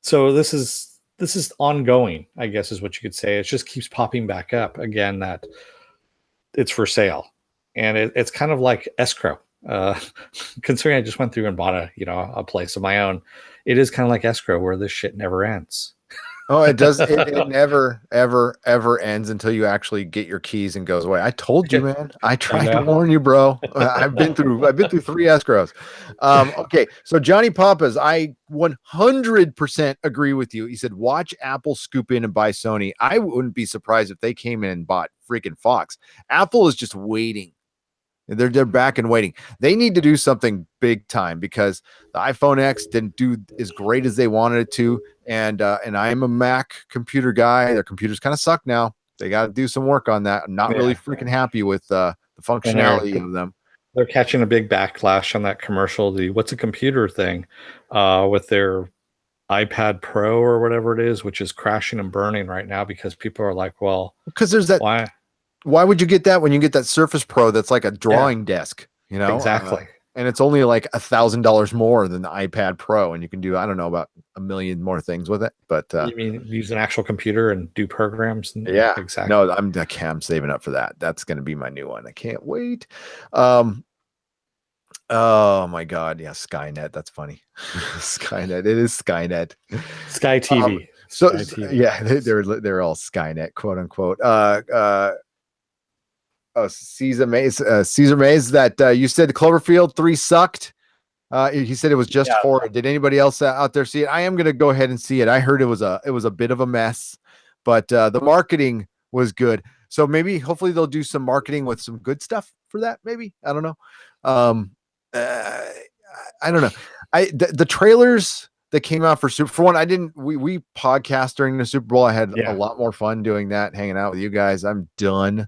so this is ongoing, I guess is what you could say. It just keeps popping back up again that it's for sale. And it's kind of like escrow. Considering I just went through and bought a place of my own, it is kind of like escrow where this shit never ends. Oh, it does. It never, ever ends until you actually get your keys and goes away. I told you, man. I tried to warn you, bro. I've been through 3 escrows. Okay, so Johnny Papas, I 100% agree with you. He said, watch Apple scoop in and buy Sony. I wouldn't be surprised if they came in and bought freaking Fox. Apple is just waiting. They're back and waiting. They need to do something big time because the iPhone X didn't do as great as they wanted it to. And I am a Mac computer guy. Their computers kind of suck now. They got to do some work on that. I'm not really freaking happy with the functionality of them. They're catching a big backlash on that commercial. The what's a computer thing with their iPad Pro or whatever it is, which is crashing and burning right now because people are like, well, because there's that. Why would you get that when you get that Surface Pro that's like a drawing desk? Exactly. and it's only like $1,000 more than the iPad Pro, and you can do, I don't know, about a million more things with it. But You mean use an actual computer and do programs? yeah, Exactly. no, I'm saving up for that. That's going to be my new one. I can't wait. Oh my God, yeah, Skynet. That's funny. Skynet. It is Skynet. Sky TV. So Sky TV. yeah, they're all Skynet, quote unquote. Caesar Mays, that you said Cloverfield 3 sucked. He said it was just horror. Did anybody else out there see it? I am going to go ahead and see it. I heard it was a bit of a mess, but the marketing was good. So maybe, hopefully, they'll do some marketing with some good stuff for that. Maybe, I don't know. I don't know. The trailers that came out for one, we podcast during the Super Bowl. I had a lot more fun doing that, hanging out with you guys. I'm done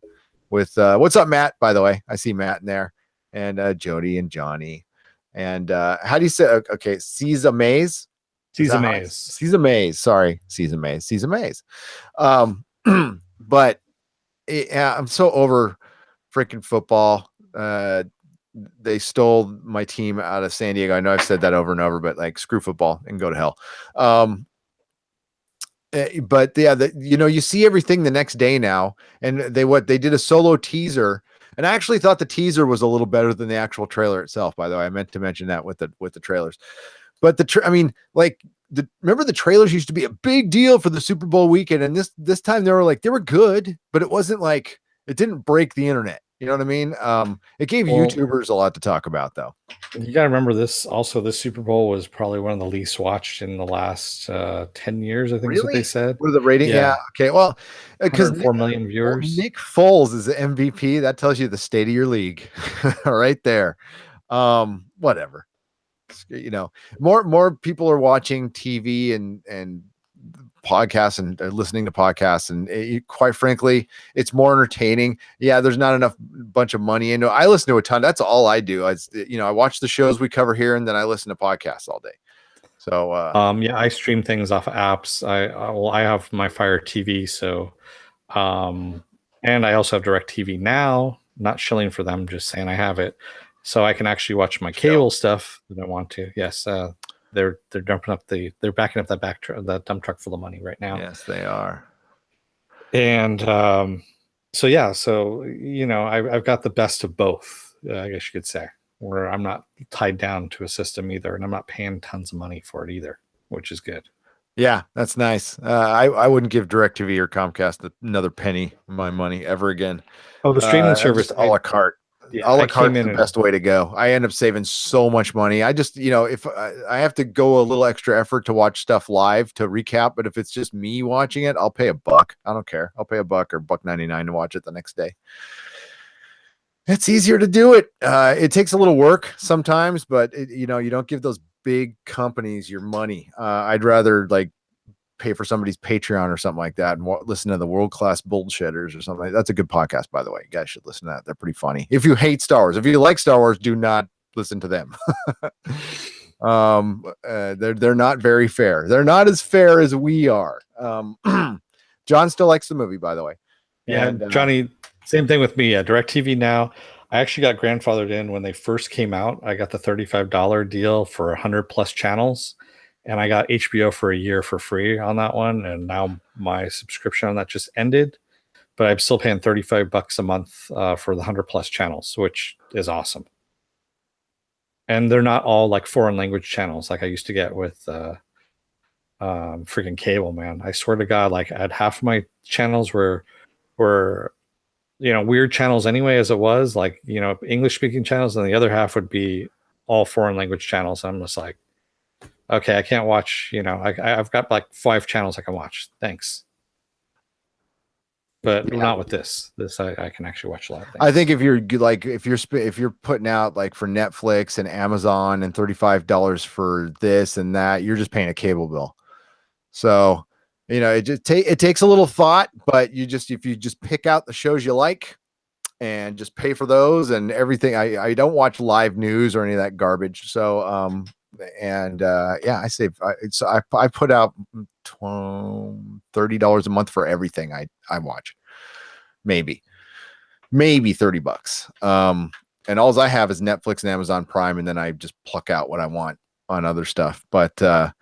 with what's up, Matt, by the way. I see Matt in there, and Jody and Johnny. And how do you say, okay, Caesar Maze? Caesar Maze. Caesar Maze. Sorry, Caesar Maze. Caesar Maze. But I'm so over freaking football. They stole my team out of San Diego. I know I've said that over and over, but like, screw football and go to hell. But yeah, you see everything the next day now, and they did a solo teaser, and I actually thought the teaser was a little better than the actual trailer itself. By the way, I meant to mention that with the trailers, but remember the trailers used to be a big deal for the Super Bowl weekend, and this time they were good, but it wasn't like, it didn't break the internet. You know what I mean? It gave YouTubers a lot to talk about, though. You got to remember this. Also, this Super Bowl was probably one of the least watched in the last 10 years. I think is what they said. What are the rating? Yeah. Okay. Well, because 4 million viewers. Nick Foles is the MVP. That tells you the state of your league, right there. Whatever. More people are watching TV and podcasts and listening to podcasts, and quite frankly, it's more entertaining. Yeah, there's not enough bunch of money into it. I listen to a ton. That's all I do. I watch the shows we cover here, and then I listen to podcasts all day. So I stream things off of apps. I have my Fire TV, so and I also have Direct TV now. Not shilling for them, just saying I have it, so I can actually watch my cable stuff that I want to. Yes, they're backing up that dump truck full of money right now. Yes, they are. And so I've got the best of both, I guess you could say, where I'm not tied down to a system either, and I'm not paying tons of money for it either, which is good. Yeah, that's nice. I wouldn't give DirecTV or Comcast another penny of my money ever again. Oh, the streaming service, a la carte. Yeah, a la carte is the best way to go. I end up saving so much money. I just, if I have to go a little extra effort to watch stuff live to recap, but if it's just me watching it, I'll pay $1. I don't care. I'll pay $1 or $1.99 to watch it the next day. It's easier to do it. It takes a little work sometimes, but you don't give those big companies your money. I'd rather pay for somebody's Patreon or something like that and listen to the World Class Bullshitters or something. That's a good podcast, by the way. You guys should listen to that. They're pretty funny. If you hate Star Wars, if you like Star Wars, do not listen to them. They're not very fair. They're not as fair as we are. John still likes the movie, by the way. Yeah, and Johnny, same thing with me. DirecTV now. I actually got grandfathered in when they first came out. I got the $35 deal for 100+ channels. And I got HBO for a year for free on that one. And now my subscription on that just ended. But I'm still paying $35 a month for the 100+ channels, which is awesome. And they're not all like foreign language channels like I used to get with freaking cable, man. I swear to God, I had half of my channels were weird channels anyway, as it was, English speaking channels, and the other half would be all foreign language channels. I'm just like, okay, I can't watch, I've got 5 channels I can watch. Thanks. But not with this. I can actually watch a lot of things. I think if you're if you're putting out for Netflix and Amazon and $35 for this and that, you're just paying a cable bill. So, it takes a little thought, but if you just pick out the shows you like and just pay for those and everything. I don't watch live news or any of that garbage. So, I save. I put out $30 a month for everything I watch. Maybe $30. and all I have is Netflix and Amazon Prime, and then I just pluck out what I want on other stuff. But so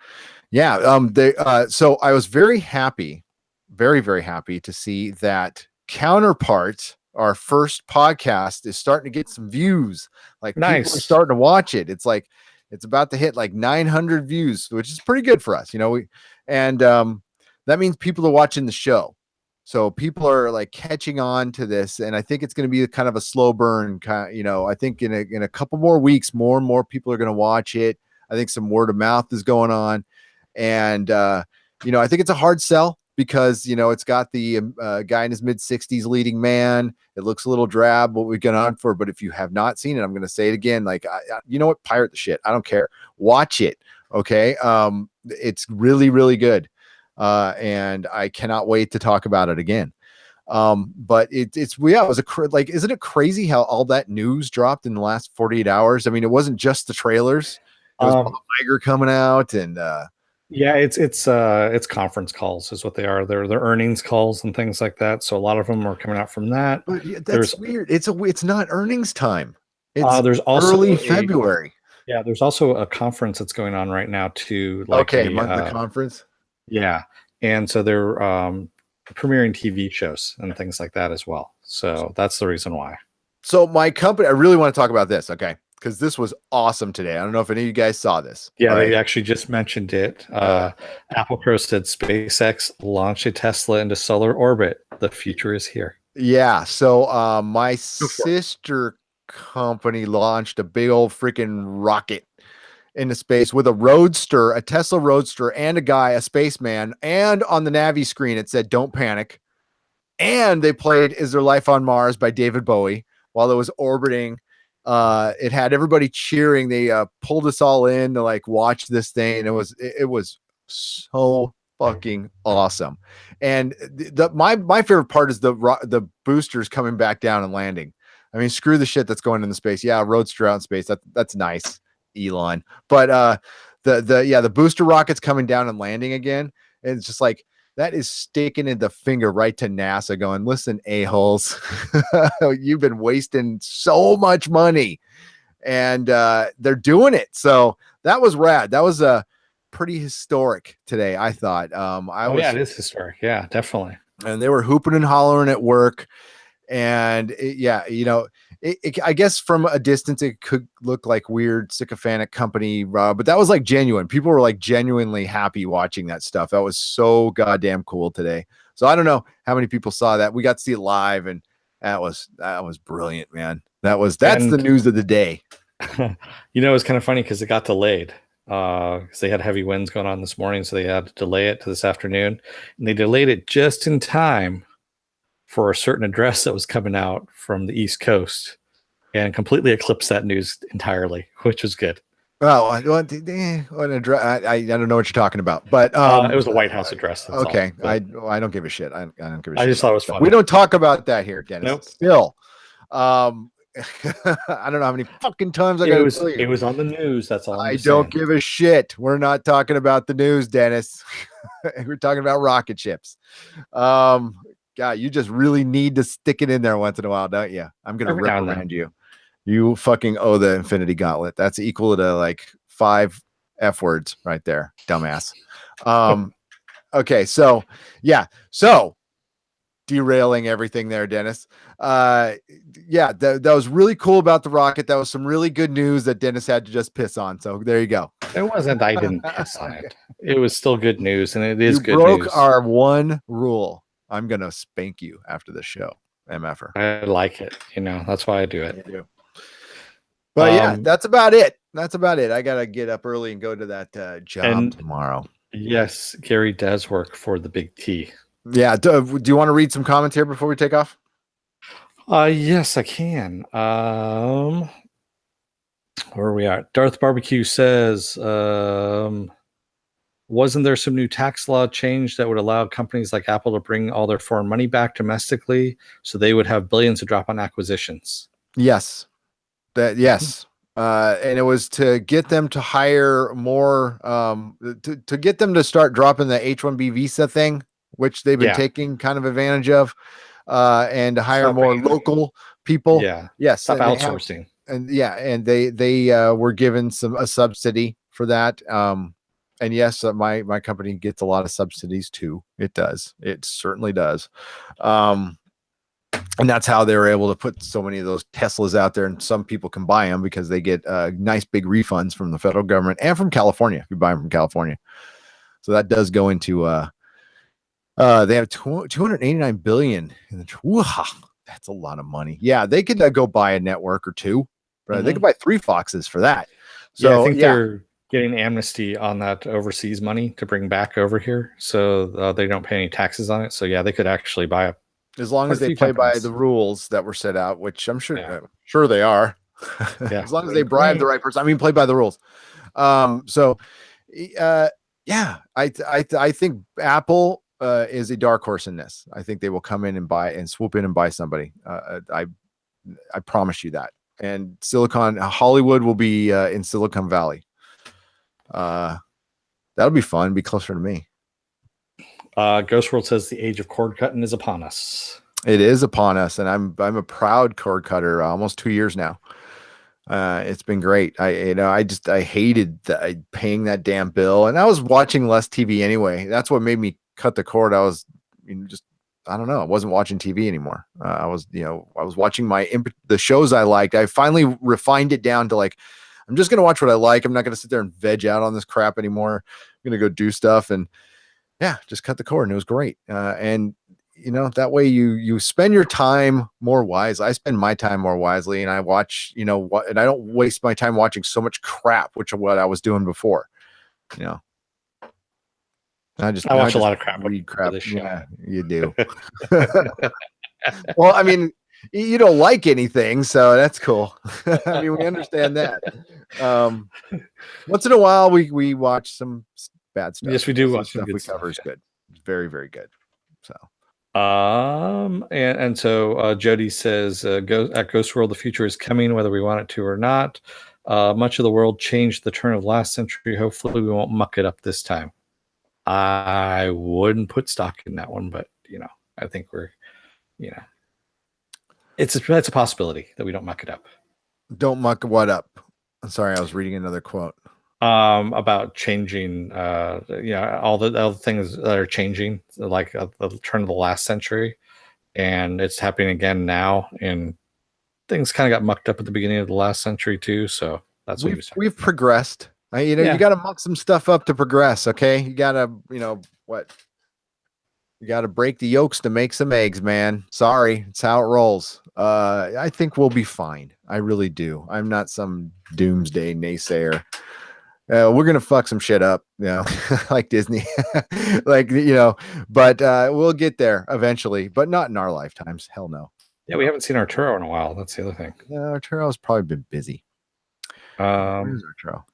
I was very happy, very, very happy to see that Counterpart, our first podcast, is starting to get some views. Like people are Nice. starting to watch it. It's like it's about to hit like 900 views, which is pretty good for us, you know. That means people are watching the show. So people are like catching on to this, and I think it's going to be kind of a slow burn. You know, I think in a couple more weeks, more and more people are going to watch it. I think some word of mouth is going on, and you know, I think it's a hard sell because you know it's got the guy in his mid-60s leading man. It looks a little drab what we've gone on for, but if you have not seen it, I'm going to say it again. Like, you know what? Pirate the shit. I don't care. Watch it. Okay, it's really, really good. And I cannot wait to talk about it again. But it was like, isn't it crazy how all that news dropped in the last 48 hours? I mean, it wasn't just the trailers. It was Bob Iger coming out, and yeah, it's conference calls is what they are. They're earnings calls and things like that. So a lot of them are coming out from that. but yeah, that's weird. It's not earnings time. It's there's also early February. Yeah, there's also a conference that's going on right now too. Like the conference. Yeah, and so they're premiering TV shows and things like that as well. So that's the reason why. So my company, I really want to talk about this, okay? Because this was awesome today. I don't know if any of you guys saw this. Yeah, they actually just mentioned it. Apple Pro said SpaceX launched a Tesla into solar orbit. The future is here. Yeah. So my sister company launched a big old freaking rocket into space with a Tesla Roadster, and a spaceman, and on the Navi screen it said "Don't panic." And they played "Is There Life on Mars" by David Bowie while it was orbiting. It had everybody cheering. They pulled us all in to like watch this thing, and it was so fucking awesome. And my favorite part is the boosters coming back down and landing. I mean, screw the shit that's going into space. Yeah, Roadster out in space. That's nice, Elon. But the booster rockets coming down and landing again. And it's just like, that is sticking in the finger right to NASA going, listen, a-holes, you've been wasting so much money. And they're doing it. So that was rad. That was pretty historic today, I thought. Yeah, it is historic. Yeah, definitely. And they were hooping and hollering at work. And you know, I guess from a distance it could look like weird sycophantic company, but that was like genuine. People were like genuinely happy watching that stuff. That was so goddamn cool today. So I don't know how many people saw that. We got to see it live, and that was brilliant, man. That's the news of the day. You know, it's kind of funny because it got delayed because they had heavy winds going on this morning, so they had to delay it to this afternoon, and they delayed it just in time for a certain address that was coming out from the East Coast, and completely eclipsed that news entirely, which was good. Oh, I don't know what you're talking about, but it was the White House address. Okay, I don't give a shit. I don't give a shit. I just thought it was funny. We don't talk about that here, Dennis. Nope. Still, I don't know how many fucking times I got to tell you. It was on the news. That's all. I don't give a shit. We're not talking about the news, Dennis. We're talking about rocket ships. God, you just really need to stick it in there once in a while, don't you? I'm going to reprimand you. You fucking owe the Infinity Gauntlet. That's equal to like 5 F words right there, dumbass. Okay, so yeah. So derailing everything there, Dennis. Yeah, that was really cool about the rocket. That was some really good news that Dennis had to just piss on. So there you go. It wasn't I didn't piss on it. It was still good news, and it is good news. You broke our one rule. I'm gonna spank you after the show, MFer. I like it. You know, that's why I do it. But yeah, that's about it. I gotta get up early and go to that job tomorrow. Yes, Gary does work for the Big T. Yeah. Do you want to read some comments here before we take off? Yes, I can. Where are we at? Darth Barbecue says, wasn't there some new tax law change that would allow companies like Apple to bring all their foreign money back domestically, so they would have billions to drop on acquisitions? Yes. Yes. And it was to get them to hire more, to get them to start dropping the H-1B visa thing, which they've been taking kind of advantage of, and to hire more local people. Yeah. Yes. Stop outsourcing. and they were given a subsidy for that. And yes, my company gets a lot of subsidies too. It does. It certainly does. And that's how they were able to put so many of those Teslas out there, and some people can buy them because they get nice big refunds from the federal government and from California if you buy them from California. So that does go into they have 289 billion in the that's a lot of money. Yeah, they could go buy a network or two, but they could buy 3 Foxes for that. So yeah, I think they're getting amnesty on that overseas money to bring back over here, so they don't pay any taxes on it. So yeah, they could actually buy up. As long as they play by the rules that were set out, which I'm sure sure they are. Yeah. As long as they bribe the right person. I mean, play by the rules. Yeah, I think Apple is a dark horse in this. I think they will come in and buy and swoop in and buy somebody. I promise you that. And Hollywood will be in Silicon Valley. That'll be fun. Be closer to me. Ghost World says the age of cord cutting is upon us. It is upon us, and I'm a proud cord cutter. Almost 2 years now. It's been great. I hated paying that damn bill, and I was watching less TV anyway. That's what made me cut the cord. I was I don't know. I wasn't watching TV anymore. I was watching the shows I liked. I finally refined it down to like, I'm just going to watch what I like. I'm not going to sit there and veg out on this crap anymore. I'm going to go do stuff, and yeah, just cut the cord, and it was great. And that way you spend your time more wise. I spend my time more wisely, and I watch, and I don't waste my time watching so much crap, which is what I was doing before. I watch a lot of crap. Read crap. Yeah, you do. Well, I mean, you don't like anything, so that's cool. I mean, we understand that. Once in a while, we watch some bad stuff. Yes, we do watch stuff we cover is good. It's very, very good. So. And so Jody says, at Ghost World, the future is coming, whether we want it to or not. Much of the world changed the turn of last century. Hopefully, we won't muck it up this time. I wouldn't put stock in that one, but I think we're, it's a possibility that we don't muck it up. Don't muck what up? I'm sorry, I was reading another quote. About changing, all the things that are changing, like the turn of the last century, and it's happening again now. And things kind of got mucked up at the beginning of the last century too. So that's what we've progressed. You got to muck some stuff up to progress. Okay, you got to, you got to break the yolks to make some eggs, man. Sorry, it's how it rolls. I think we'll be fine. I really do. I'm not some doomsday naysayer. We're gonna fuck some shit up, like Disney, but we'll get there eventually, but not in our lifetimes. Hell no. Yeah, we haven't seen Arturo in a while. That's the other thing. Arturo's probably been busy. Where's Arturo?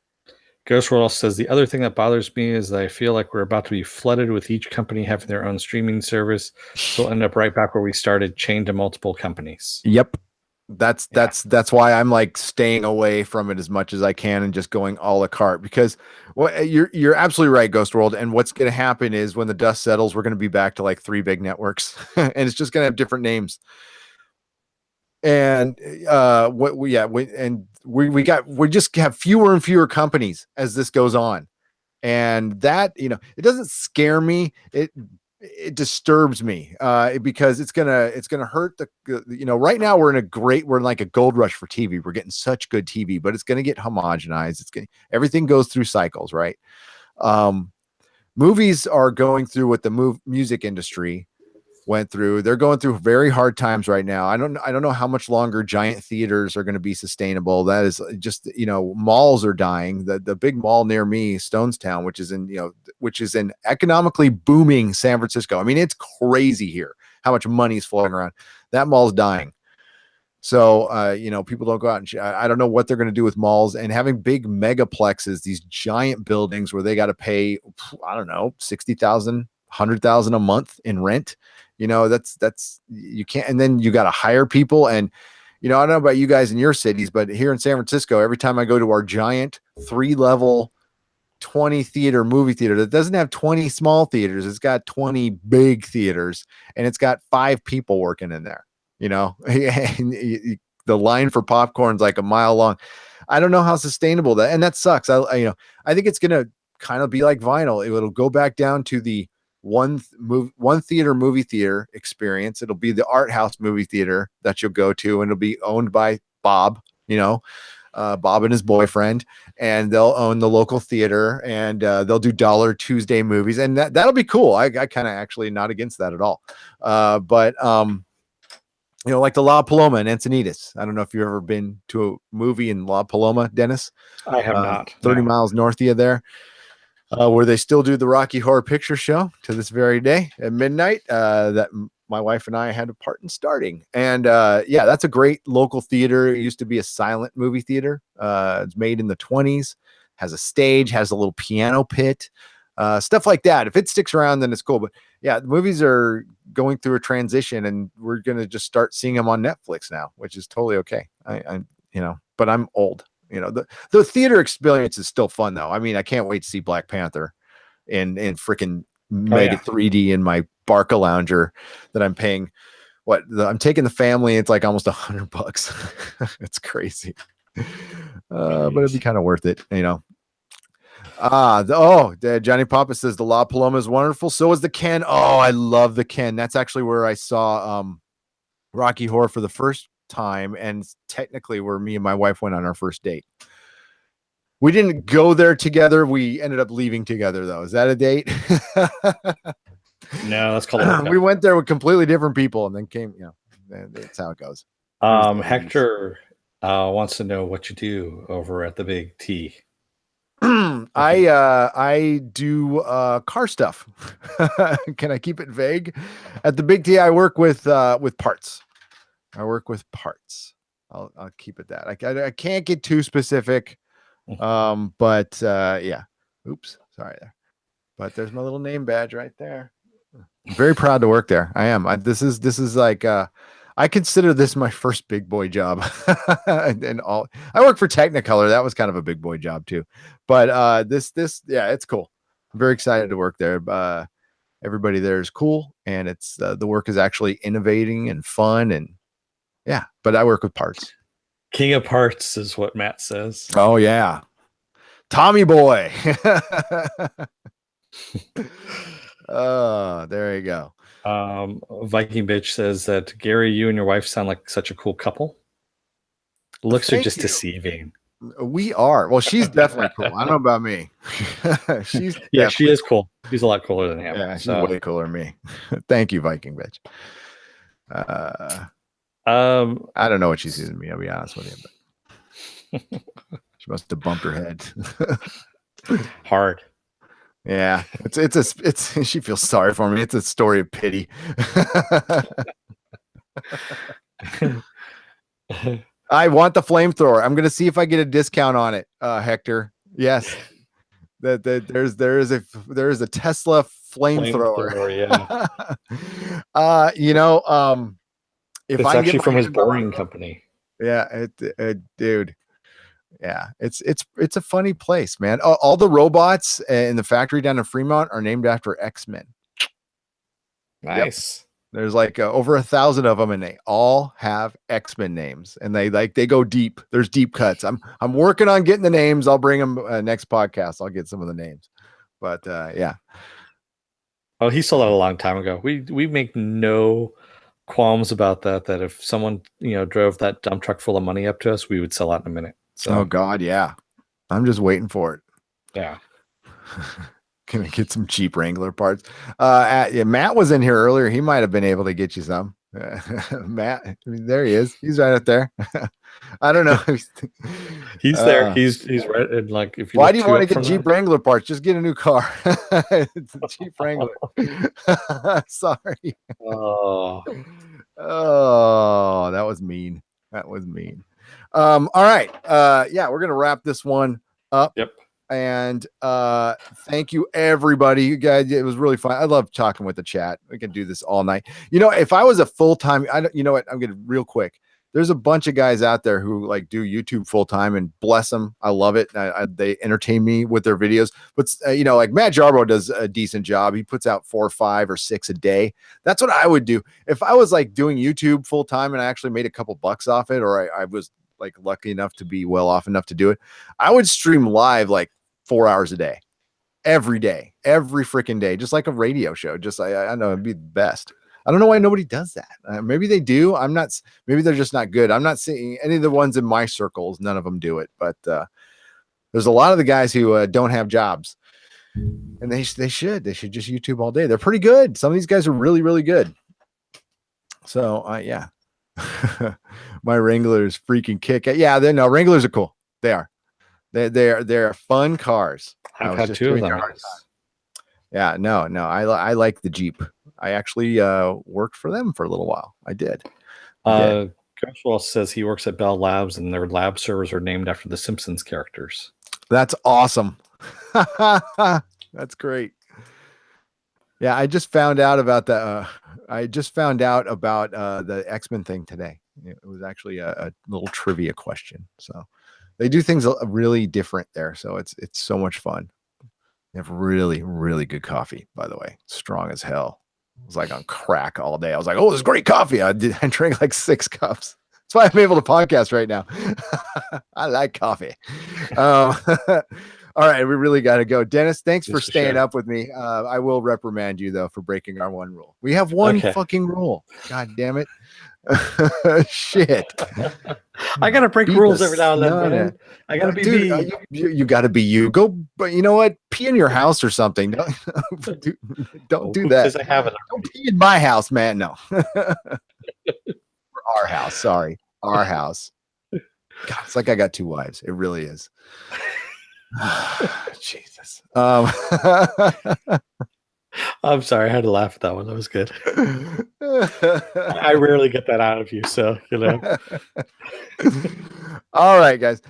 Ghost World also says the other thing that bothers me is that I feel like we're about to be flooded with each company having their own streaming service. So we'll end up right back where we started, chained to multiple companies. Yep. That's why I'm like staying away from it as much as I can and just going a la carte, because you're absolutely right, Ghost World. And what's going to happen is when the dust settles, we're going to be back to like 3 big networks and it's just going to have different names. And we just have fewer and fewer companies as this goes on. And that, it doesn't scare me. It disturbs me because it's gonna hurt right now we're in like a gold rush for TV. We're getting such good TV, but it's gonna get homogenized. Everything goes through cycles, right? Movies are going through what the music industry went through. They're going through very hard times right now. I don't know how much longer giant theaters are going to be sustainable. That is just, malls are dying. The big mall near me, Stonestown, which is in economically booming San Francisco. I mean, it's crazy here how much money is flowing around. That mall's dying. So, people don't go out and I don't know what they're going to do with malls and having big megaplexes, these giant buildings where they got to pay, I don't know, 60,000, 100,000 a month in rent. That's you can't, and then you got to hire people. And, I don't know about you guys in your cities, but here in San Francisco, every time I go to our giant 3-level 20 theater movie theater that doesn't have 20 small theaters, it's got 20 big theaters and it's got 5 people working in there, and the line for popcorn's like a mile long. I don't know how sustainable that, and that sucks. I think it's gonna kind of be like vinyl. It'll go back down to the one theater movie theater experience. It'll be the art house movie theater that you'll go to, and it'll be owned by Bob, Bob and his boyfriend, and they'll own the local theater, and they'll do Dollar Tuesday movies, and that'll be cool. I kind of actually not against that at all. But like the La Paloma in Encinitas. I don't know if you've ever been to a movie in La Paloma, Dennis. I have not. 30 miles north of you there. Where they still do the Rocky Horror Picture Show to this very day at midnight, that my wife and I had a part in starting. And that's a great local theater. It used to be a silent movie theater. It's made in the 1920s, has a stage, has a little piano pit, stuff like that. If it sticks around, then it's cool. But yeah, the movies are going through a transition, and we're going to just start seeing them on Netflix now, which is totally okay. But I'm old. The theater experience is still fun though. I mean, I can't wait to see Black Panther in freaking mega 3D in my Barca lounger that I'm paying. I'm taking the family. It's like almost $100. It's crazy. But it'd be kind of worth it, Johnny Papa says the La Paloma is wonderful. So is the Ken. Oh, I love the Ken. That's actually where I saw Rocky Horror for the first time, and technically where me and my wife went on our first date. We didn't go there together. We ended up leaving together though. Is that a date? No, that's called we went there with completely different people and then came, that's how it goes. Hector wants to know what you do over at the Big T. I do car stuff. Can I keep it vague? At the Big T, I work with parts. I'll keep it that. I can't get too specific. But yeah. Oops, sorry there. But there's my little name badge right there. I'm very proud to work there. I am. This is like I consider this my first big boy job. and all I work for Technicolor. That was kind of a big boy job too. But this it's cool. I'm very excited to work there. Everybody there is cool, and it's the work is actually innovating and fun, and yeah, but I work with parts. King of parts is what Matt says. Oh yeah. Tommy boy. Oh, there you go. Viking bitch says that Gary, you and your wife sound like such a cool couple. Looks are just deceiving. We are. Well, she's definitely cool. I don't know about me. She is cool. She's a lot cooler than him. Yeah, she's way cooler than me. Thank you, Viking bitch. I don't know what she sees in me, I'll be honest with you, but she must have bumped her head hard. Yeah, it's she feels sorry for me. It's a story of pity. I want the flamethrower. I'm gonna see if I get a discount on it, Hector. Yes, there is a Tesla flamethrower. Yeah. If it's I actually from his boring company. Yeah, dude. Yeah, it's a funny place, man. All the robots in the factory down in Fremont are named after X-Men. Nice. Yep. There's like over 1,000 of them, and they all have X-Men names, and they go deep. There's deep cuts. I'm working on getting the names. I'll bring them next podcast. I'll get some of the names, but yeah. Oh, he sold that a long time ago. We make no qualms about that if someone drove that dump truck full of money up to us, we would sell out in a minute. So oh god, yeah, I'm just waiting for it. Yeah. Can I get some cheap Wrangler parts? Matt was in here earlier. He might have been able to get you some. Matt, I mean, there he is. He's right up there. I don't know. He's there. He's right. And like, if you why do you want to get cheap Wrangler parts? Just get a new car. It's a cheap Wrangler. Sorry. Oh, that was mean. All right. We're gonna wrap this one up. Yep. And thank you, everybody. You guys, it was really fun. I love talking with the chat. We can do this all night. If I was a full-time, you know what? I'm gonna real quick. there's a bunch of guys out there who like do YouTube full time, and bless them. I love it. They entertain me with their videos, but you know, like Matt Jarbo does a decent job. He puts out 4, 5, or 6 a day. That's what I would do if I was like doing YouTube full time and I actually made a couple bucks off it, or I was like lucky enough to be well off enough to do it. I would stream live like 4 hours a day, every freaking day, just like a radio show. Just I know it'd be the best. I don't know why nobody does that. Maybe they do. I'm not. Maybe they're just not good. I'm not seeing any of the ones in my circles. None of them do it. But there's a lot of the guys who don't have jobs, and they should just YouTube all day. They're pretty good. Some of these guys are really, really good. So yeah, my Wranglers freaking kick. Yeah, no, Wranglers are cool. They are. They're fun cars. I've had 2 of them. Yeah, no, I like the Jeep. I actually worked for them for a little while. I did. Gershwell says he works at Bell Labs, and their lab servers are named after the Simpsons characters. That's awesome. That's great. Yeah, I just found out about the the X-Men thing today. It was actually a little trivia question. So they do things really different there. So it's so much fun. They have really, really good coffee, by the way. Strong as hell. I was like on crack all day. I was like, oh, this is great coffee. I drank like 6 cups. That's why I'm able to podcast right now. I like coffee. All right, we really got to go. Dennis, thanks for staying up with me. I will reprimand you, though, for breaking our one rule. We have one fucking rule. God damn it. Shit. I gotta break rules every now and then, man. I gotta be me. You gotta be you. Go, but you know what? Pee in your house or something. Don't do that. I have it. Don't pee in my house, man. No. Our house. Sorry, our house. God, it's like I got 2 wives. It really is. Jesus. I'm sorry, I had to laugh at that one. That was good. I rarely get that out of you, so you know. All right, guys.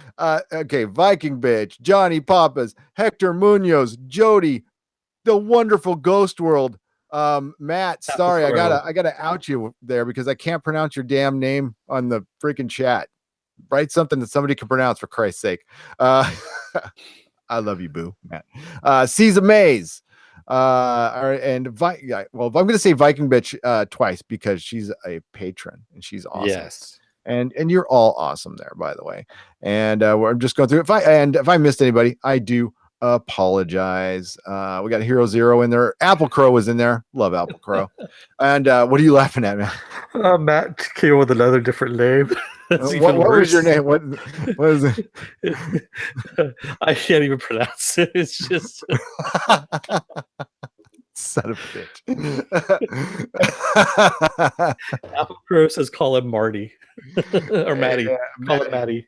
Okay, Viking Bitch, Johnny Papas, Hector Munoz, Jody, the wonderful Ghost World. Matt, sorry, I gotta out you there because I can't pronounce your damn name on the freaking chat. Write something that somebody can pronounce, for Christ's sake. I love you, boo, Matt. Caesar Maze. And well, I'm gonna say Viking Bitch twice because she's a patron and she's awesome. Yes, and you're all awesome there, by the way. And I'm just going through. If I missed anybody, I do apologize. We got Hero Zero in there. Apple Crow was in there. Love Apple Crow. And what are you laughing at, man? Matt came with another different name. What was your name? What is it? I can't even pronounce it. It's just son of a bitch. Apple Crow says call him Marty or Maddie. Call him Maddie.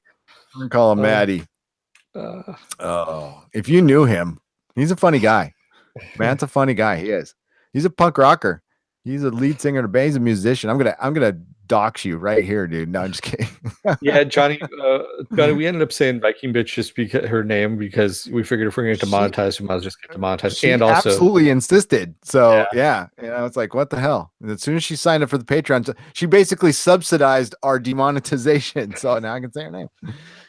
Call him Maddie. If you knew him, he's a funny guy. Matt's a funny guy. He is. He's a punk rocker. He's a lead singer in a band. He's a musician. I'm gonna dox you right here, dude. No, I'm just kidding. Yeah, Johnny. We ended up saying Viking Bitch just because her name, because we figured if we're going to monetize, we might as well just get to monetize. She and also absolutely insisted. So yeah, you know, it's like, what the hell? And as soon as she signed up for the Patreon, she basically subsidized our demonetization. So now I can say her name.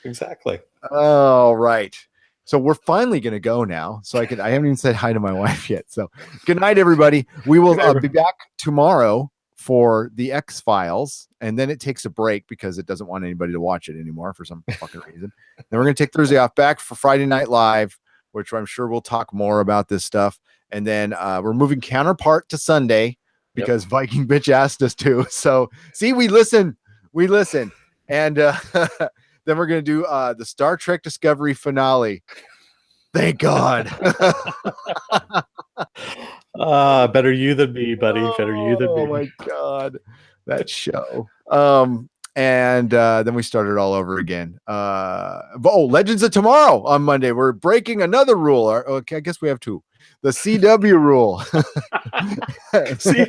Exactly. All right. So we're finally going to go now. So I haven't even said hi to my wife yet. So good night, everybody. We will be back tomorrow for the X-Files. And then it takes a break because it doesn't want anybody to watch it anymore for some fucking reason. Then we're going to take Thursday off, back for Friday Night Live, which I'm sure we'll talk more about this stuff. And then we're moving Counterpart to Sunday because Viking Bitch asked us to. So see, we listen. And then we're going to do the Star Trek Discovery finale. Thank God. Better you than me, buddy. Better you than me. Oh my God. That show. And then we started all over again. Legends of Tomorrow on Monday. We're breaking another rule. Okay, I guess we have 2. The CW rule. See?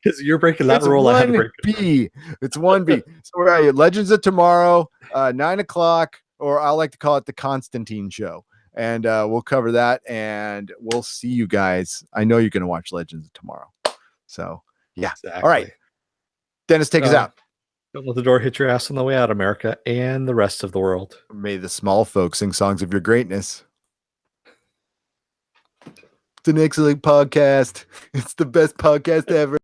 Because you're breaking that rule. I have to break it. It's 1B. So we're at Legends of Tomorrow, 9:00, or I like to call it the Constantine Show. And we'll cover that, and we'll see you guys. I know you're going to watch Legends of Tomorrow. So, yeah. Exactly. All right. Dennis, take us out. Don't let the door hit your ass on the way out, America, and the rest of the world. May the small folks sing songs of your greatness. It's an excellent podcast. It's the best podcast ever.